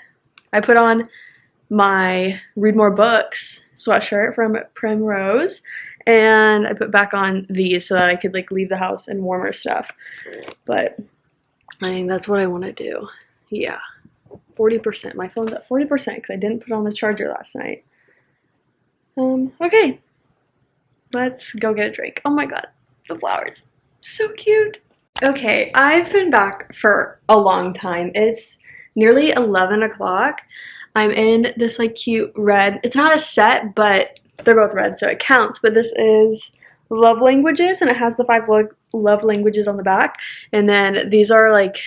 I put on my Read More Books sweatshirt from Primrose, And I put back on these so that I could like leave the house in warmer stuff. But I think that's what I want to do. Yeah. 40%. My phone's at 40% because I didn't put on the charger last night. Okay. Let's go get a drink. Oh my god. The flowers. So cute. Okay, I've been back for a long time. It's nearly 11 o'clock. I'm in this like cute red. It's not a set, but they're both red, so it counts. But this is Love Languages, and it has the 5 love languages on the back. And then these are like,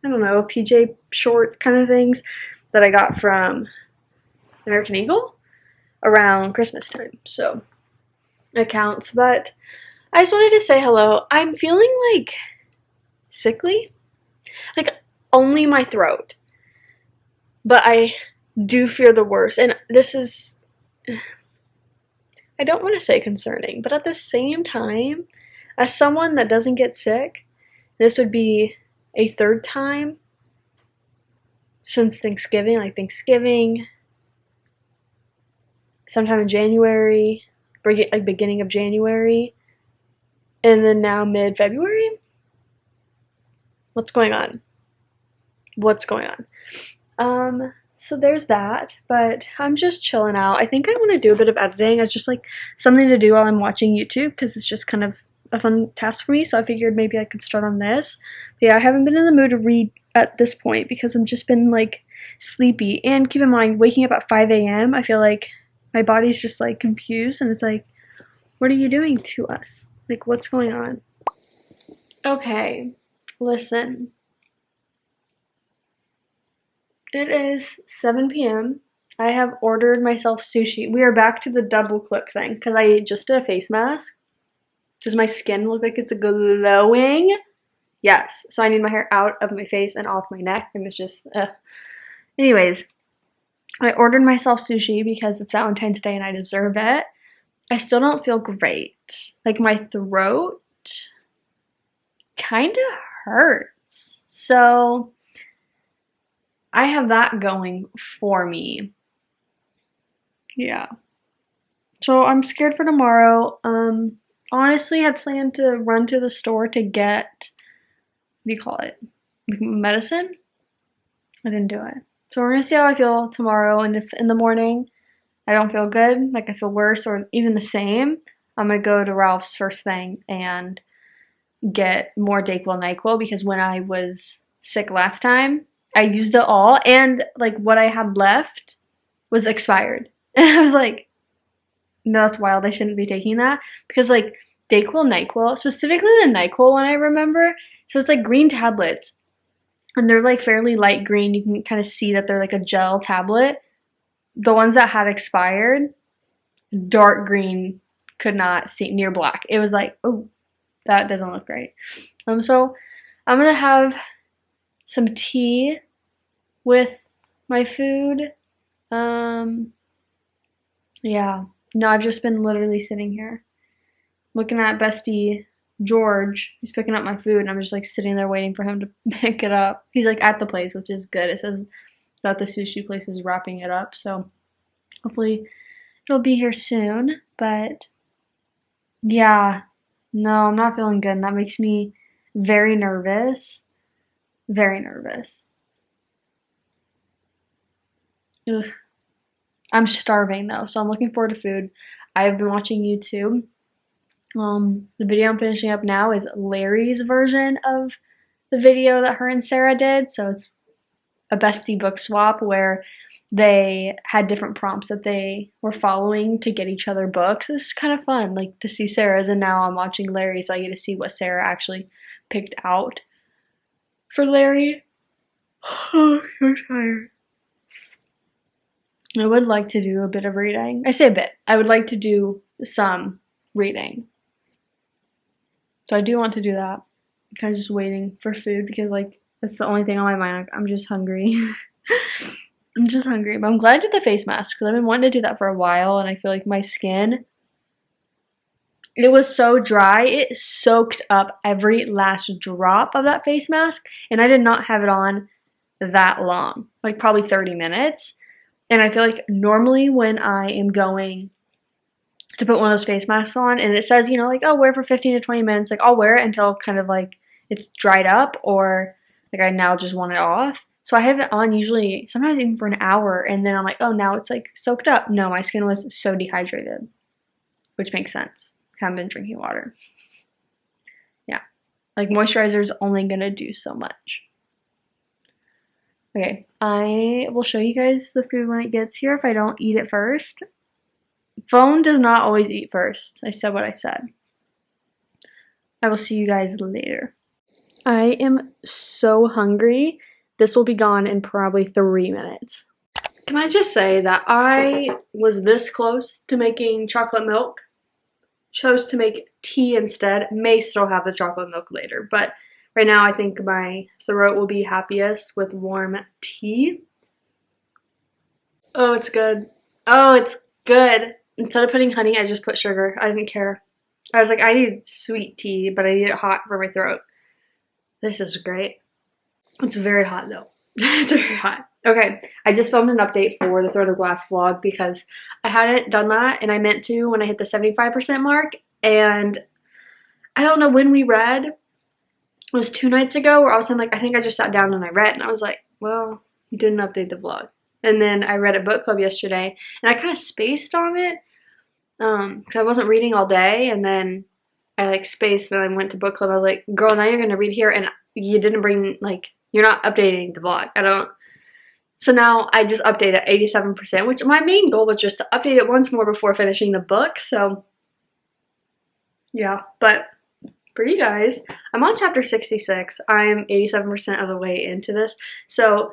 I don't know, PJ short kind of things that I got from American Eagle around Christmas time. So it counts. But I just wanted to say hello. I'm feeling like sickly, like only my throat, but I do fear the worst. And this is, I don't want to say concerning, but at the same time, as someone that doesn't get sick, this would be a 3rd time since Thanksgiving, like Thanksgiving, sometime in January, like beginning of January, and then now mid-February. What's going on? What's going on? So there's that, but I'm just chilling out. I think I want to do a bit of editing as just like something to do while I'm watching YouTube because it's just kind of a fun task for me, so I figured maybe I could start on this. But yeah, I haven't been in the mood to read at this point because I've just been like sleepy, and keep in mind, waking up at 5 a.m. I feel like my body's just like confused, and it's like, what are you doing to us? Like, what's going on? Okay, listen. It is 7 p.m. I have ordered myself sushi. We are back to the double click thing because I just did a face mask. Does my skin look like it's glowing? Yes. So I need my hair out of my face and off my neck, and it's just, Anyways, I ordered myself sushi because it's Valentine's Day and I deserve it. I still don't feel great. Like, my throat kind of hurts. So I have that going for me. Yeah. So I'm scared for tomorrow. Honestly, I had planned to run to the store to get, what do you call it? Medicine? I didn't do it. So we're gonna see how I feel tomorrow, and if in the morning I don't feel good, like I feel worse or even the same, I'm gonna go to Ralph's first thing and get more Dayquil NyQuil because when I was sick last time, I used it all, and like what I had left was expired. And I was like, no, that's wild. I shouldn't be taking that because like Dayquil NyQuil, specifically the NyQuil one I remember, so it's like green tablets. And they're like fairly light green. You can kind of see that they're like a gel tablet. The ones that had expired, dark green, could not see near black. It was like, oh, that doesn't look great. So I'm gonna have some tea with my food. Yeah. No, I've just been literally sitting here looking at bestie George. He's picking up my food, and I'm just like sitting there waiting for him to pick it up. He's like at the place, which is good. It says that the sushi place is wrapping it up, so hopefully it'll be here soon. But yeah, no, I'm not feeling good, and that makes me very nervous. Very nervous. Ugh. I'm starving though, so I'm looking forward to food. I've been watching YouTube. The video I'm finishing up now is Larry's version of the video that her and Sarah did. So it's a bestie book swap where they had different prompts that they were following to get each other books. It's kind of fun, like to see Sarah's, and now I'm watching Larry, so I get to see what Sarah actually picked out for Larry. Oh, I'm so tired. I would like to do a bit of reading. I say a bit. I would like to do some reading. So I do want to do that. I'm kind of just waiting for food because like that's the only thing on my mind. I'm just hungry. I'm just hungry. But I'm glad I did the face mask because I've been wanting to do that for a while, and I feel like my skin, it was so dry. It soaked up every last drop of that face mask, and I did not have it on that long, like probably 30 minutes. And I feel like normally when I am going to put one of those face masks on, and it says, you know, like, oh, wear for 15 to 20 minutes. Like, I'll wear it until kind of like it's dried up, or like I now just want it off. So I have it on usually sometimes even for an hour, and then I'm like, oh, now it's like soaked up. No, my skin was so dehydrated, which makes sense. I haven't been drinking water. Yeah, like moisturizer is only gonna do so much. Okay, I will show you guys the food when it gets here if I don't eat it first. Phone does not always eat first. I said what I said. I will see you guys later. I am so hungry. This will be gone in probably 3 minutes. Can I just say that I was this close to making chocolate milk, chose to make tea instead, may still have the chocolate milk later, but right now I think my throat will be happiest with warm tea. Oh, it's good. Oh, it's good. Instead of putting honey, I just put sugar. I didn't care. I was like, I need sweet tea, but I need it hot for my throat. This is great. It's very hot though. It's very hot. Okay, I just filmed an update for the Throat of Glass vlog because I hadn't done that, and I meant to when I hit the 75% mark, and I don't know when we read. It was 2 nights ago where I was saying, like, I think I just sat down and I read, and I was like, well, you didn't update the vlog. And then I read a book club yesterday, and I kind of spaced on it because I wasn't reading all day, and then I like spaced and I went to book club. I was like, girl, now you're gonna read here, and you didn't bring, like, you're not updating the vlog. So now I just updated 87%, which my main goal was just to update it once more before finishing the book. So yeah, but for you guys, I'm on chapter 66. I'm 87% of the way into this. So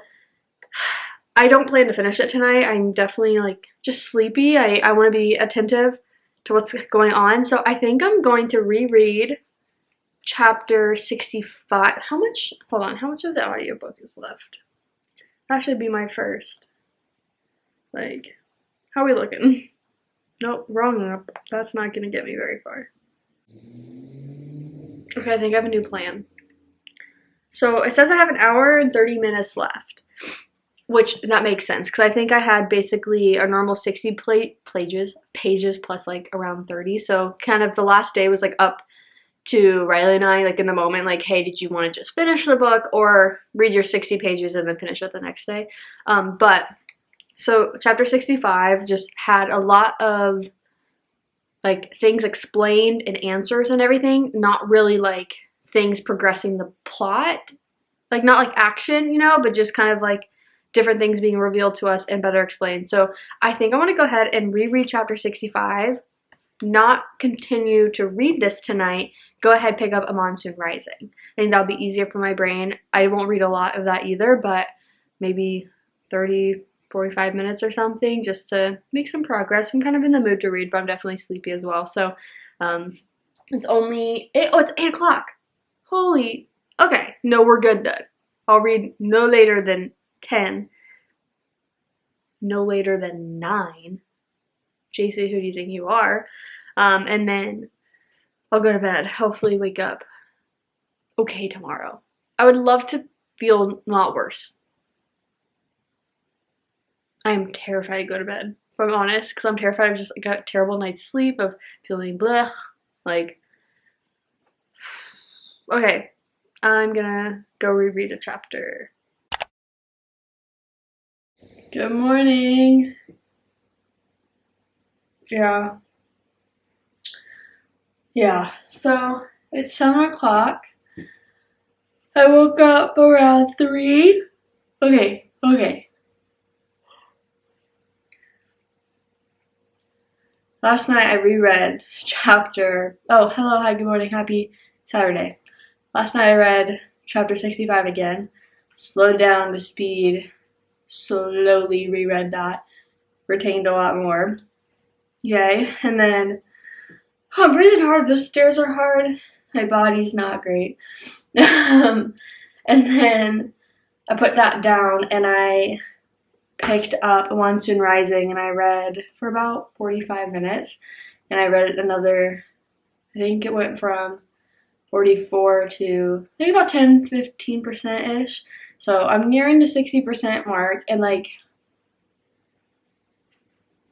I don't plan to finish it tonight. I'm definitely like just sleepy. I want to be attentive to what's going on. So I think I'm going to reread chapter 65. Hold on, how much of the audiobook is left? That should be my first. Like, how are we looking? Nope, wrong up. That's not gonna get me very far. Okay, I think I have a new plan. So it says I have an hour and 30 minutes left, which that makes sense because I think I had basically a normal 60 pages plus like around 30. So kind of the last day was like up to Riley and I, like in the moment, like, hey, did you want to just finish the book or read your 60 pages and then finish it the next day? But so chapter 65 just had a lot of like things explained and answers and everything, not really like things progressing the plot, like not like action, you know, but just kind of like different things being revealed to us and better explained. So I think I want to go ahead and reread chapter 65, not continue to read this tonight, go ahead, pick up A Monsoon Rising. I think that'll be easier for my brain. I won't read a lot of that either, but maybe 30, 45 minutes or something just to make some progress. I'm kind of in the mood to read, but I'm definitely sleepy as well. So it's only, it's 8 o'clock. Holy, okay, no, we're good then. I'll read no later than 10, no later than 9. JC, who do you think you are? And then I'll go to bed, hopefully wake up okay tomorrow. I would love to feel not worse. I'm terrified to go to bed, if I'm honest, because I'm terrified of just like a terrible night's sleep, of feeling blech, like, okay, I'm gonna go reread a chapter. Good morning. Yeah, so it's 7 o'clock. I woke up around 3. Okay. Last night I reread chapter, oh, hello, hi, good morning, happy Saturday. Last night I read chapter 65 again, slowed down the speed, slowly reread that, retained a lot more. Yay. And then, I'm breathing hard, the stairs are hard, my body's not great. And then I put that down and I picked up A Monsoon Rising and I read for about 45 minutes, and I read it another, I think it went from 44 to maybe about 10-15%-ish. So I'm nearing the 60% mark, and like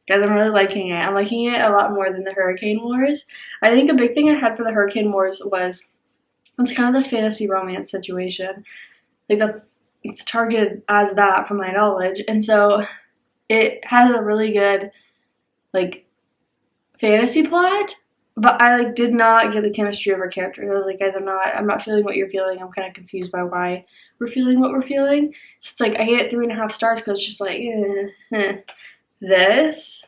Guys, I'm really liking it. I'm liking it a lot more than the Hurricane Wars. I think a big thing I had for the Hurricane Wars was it's kind of this fantasy romance situation. Like that's it's targeted as that from my knowledge. And so it has a really good like fantasy plot, but I like did not get the chemistry of our characters. I was like, guys, I'm not feeling what you're feeling. I'm kind of confused by why we're feeling what we're feeling. So it's like I gave it 3.5 stars because it's just like this.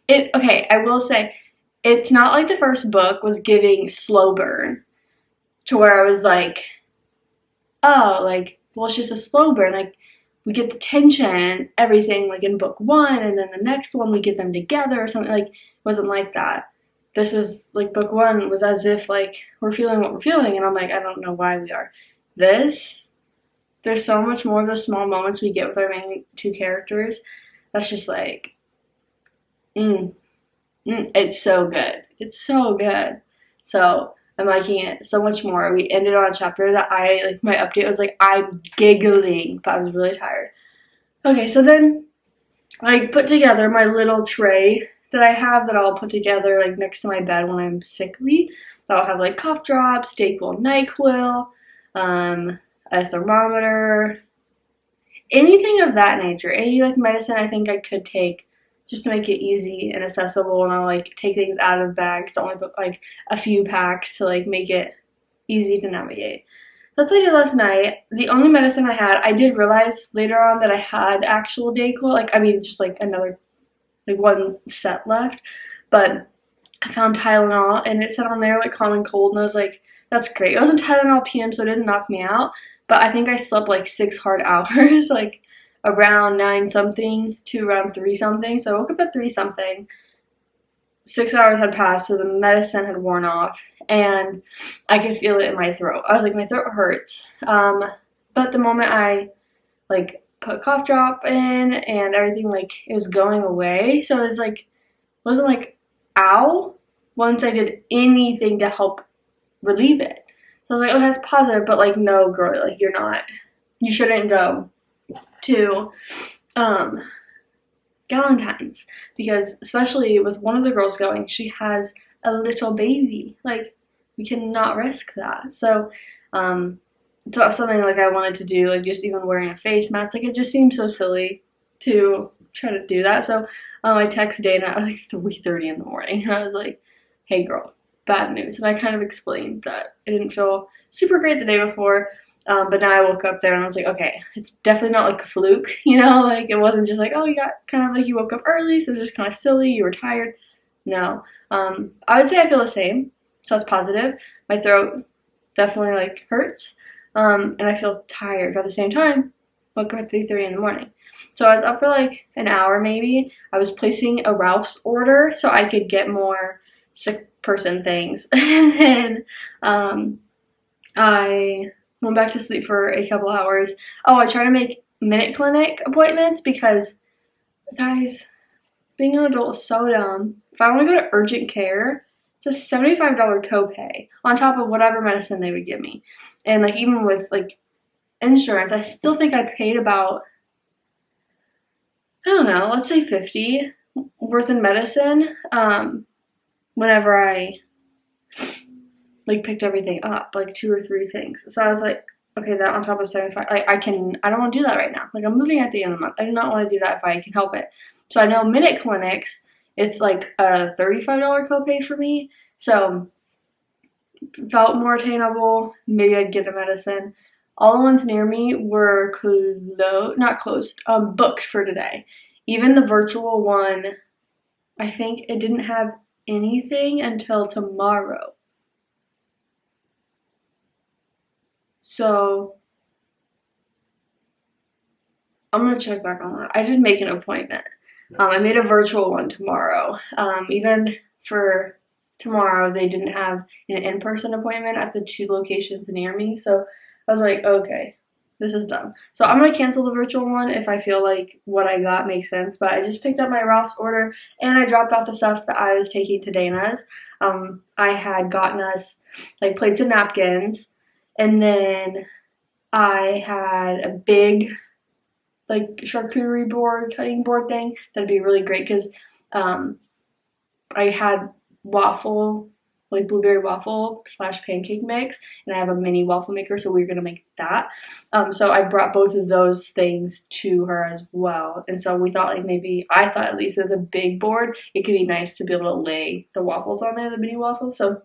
It okay. I will say it's not like the first book was giving slow burn to where I was like, oh, like well, it's just a slow burn. Like we get the tension and everything like in book one, and then the next one we get them together or something. Like it wasn't like that. This is like book one was as if like we're feeling what we're feeling, and I'm like I don't know why we are. This there's so much more of those small moments we get with our main two characters. That's just like, mm, it's so good. It's so good. So I'm liking it so much more. We ended on a chapter that I like. My update was like I'm giggling, but I was really tired. Okay, so then I put together my little tray that I have that I'll put together like next to my bed when I'm sickly. So I'll have like cough drops, Dayquil, NyQuil, a thermometer, anything of that nature. Any like medicine I think I could take just to make it easy and accessible, and I'll like take things out of bags to only put like a few packs to like make it easy to navigate. That's what I did last night. The only medicine I had, I did realize later on that I had actual Dayquil. Like, I mean, just like another, like one set left. But I found Tylenol and it said on there like common cold, and I was like, that's great. It wasn't Tylenol PM, so it didn't knock me out. But I think I slept like 6 hard hours, like around 9 something to around 3 something. So I woke up at 3 something. 6 hours had passed, so the medicine had worn off, and I could feel it in my throat. I was like, my throat hurts. But the moment I like put a cough drop in and everything, like it was going away. So it was like, it wasn't like, ow, once I did anything to help relieve it. So I was like, oh, that's positive, but like, no, girl, like you shouldn't go to Valentine's, because especially with one of the girls going, she has a little baby. Like we cannot risk that. So it's not something like I wanted to do, like just even wearing a face mask. Like it just seems so silly to try to do that. So I texted Dana at like 3:30 in the morning, and I was like, hey girl, bad news. And I kind of explained that I didn't feel super great the day before. But now I woke up there and I was like, okay, it's definitely not like a fluke, you know? Like it wasn't just like, oh, you got kind of like you woke up early, so it's just kind of silly, you were tired. No. I would say I feel the same, so that's positive. My throat definitely like hurts, and I feel tired. But at the same time, woke up at 3:30 in the morning. So I was up for like an hour maybe. I was placing a Ralph's order so I could get more sick person things. And then I went back to sleep for a couple hours. Oh, I try to make minute clinic appointments because, guys, being an adult is so dumb. If I want to go to urgent care, it's a $75 copay on top of whatever medicine they would give me. And like even with like insurance, I still think I paid about, I don't know, let's say 50 worth in medicine whenever I like picked everything up, like 2 or 3 things. So I was like, okay, that on top of 75, like I don't want to do that right now. Like I'm moving at the end of the month. I do not want to do that if I can help it. So I know minute clinics, it's like a $35 copay for me. So felt more attainable. Maybe I'd get a medicine. All the ones near me were not closed, booked for today. Even the virtual one, I think it didn't have anything until tomorrow. So I'm gonna check back on that. I did make an appointment. I made a virtual one tomorrow. Even for tomorrow, they didn't have an in-person appointment at the 2 locations near me. So I was like, okay, this is dumb. So I'm gonna cancel the virtual one if I feel like what I got makes sense. But I just picked up my Ralph's order and I dropped off the stuff that I was taking to Dana's. I had gotten us like plates and napkins. And then I had a big like charcuterie board, cutting board thing, that'd be really great because I had waffle, like blueberry waffle / pancake mix, and I have a mini waffle maker, so we were gonna make that. So I brought both of those things to her as well, and so we thought like maybe I thought at least with a big board, it could be nice to be able to lay the waffles on there, the mini waffles. So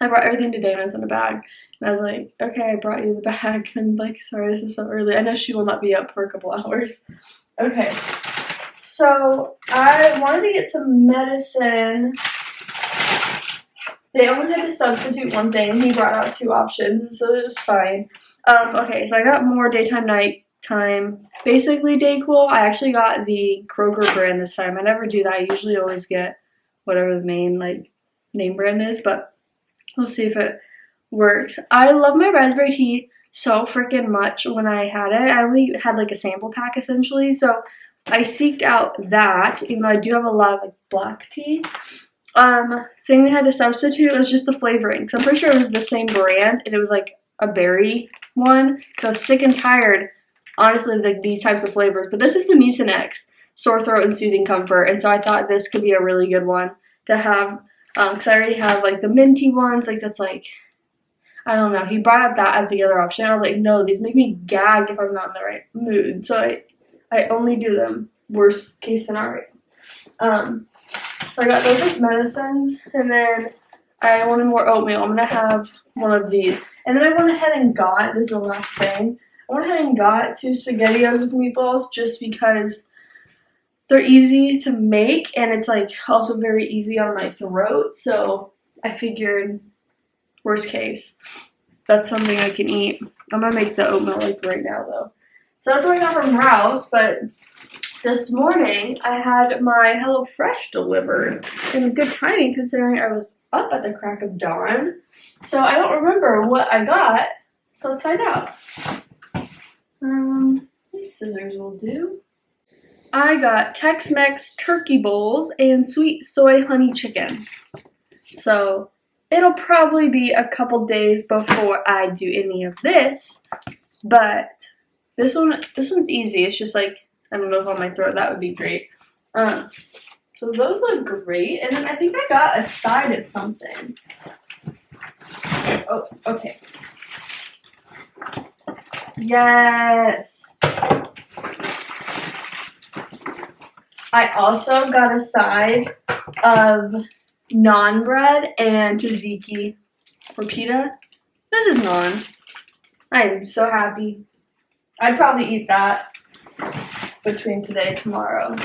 I brought everything to Dana's in a bag. And I was like, okay, I brought you the bag. And like, sorry, this is so early. I know she will not be up for a couple hours. Okay. So I wanted to get some medicine. They only had to substitute one thing, and he brought out 2 options, so it was fine. Okay, so I got more daytime, nighttime, basically Dayquil. I actually got the Kroger brand this time. I never do that. I usually always get whatever the main like name brand is, but we'll see if it works. I love my raspberry tea so freaking much. When I had it, I only had like a sample pack essentially, so I seeked out that, even though I do have a lot of like black tea. Thing we had to substitute was just the flavoring. So I'm pretty sure it was the same brand, and it was like a berry one. So I was sick and tired, honestly, of like these types of flavors. But this is the Mucinex Sore Throat and Soothing Comfort, and so I thought this could be a really good one to have. Because I already have like the minty ones, like that's like, I don't know. He brought up that as the other option. I was like, no, these make me gag if I'm not in the right mood. So I only do them worst case scenario. So I got those as medicines, and then I wanted more oatmeal. I'm gonna have one of these. And then I went ahead and got, this is the last thing, I went ahead and got 2 SpaghettiOs with meatballs just because they're easy to make, and it's like also very easy on my throat, so I figured worst case, that's something I can eat. I'm gonna make the oatmeal like right now though. So that's what I got from Rouse, but this morning I had my HelloFresh delivered. It was good timing considering I was up at the crack of dawn. So I don't remember what I got, so let's find out. These scissors will do. I got Tex-Mex turkey bowls and sweet soy honey chicken. So it'll probably be a couple days before I do any of this, but this one's easy. It's just like, I don't know if on my throat, that would be great. So those look great. And then I think I got a side of something. Oh, okay. Yes. I also got a side of naan bread and tzatziki for pita. This is naan. I am so happy. I'd probably eat that between today and tomorrow.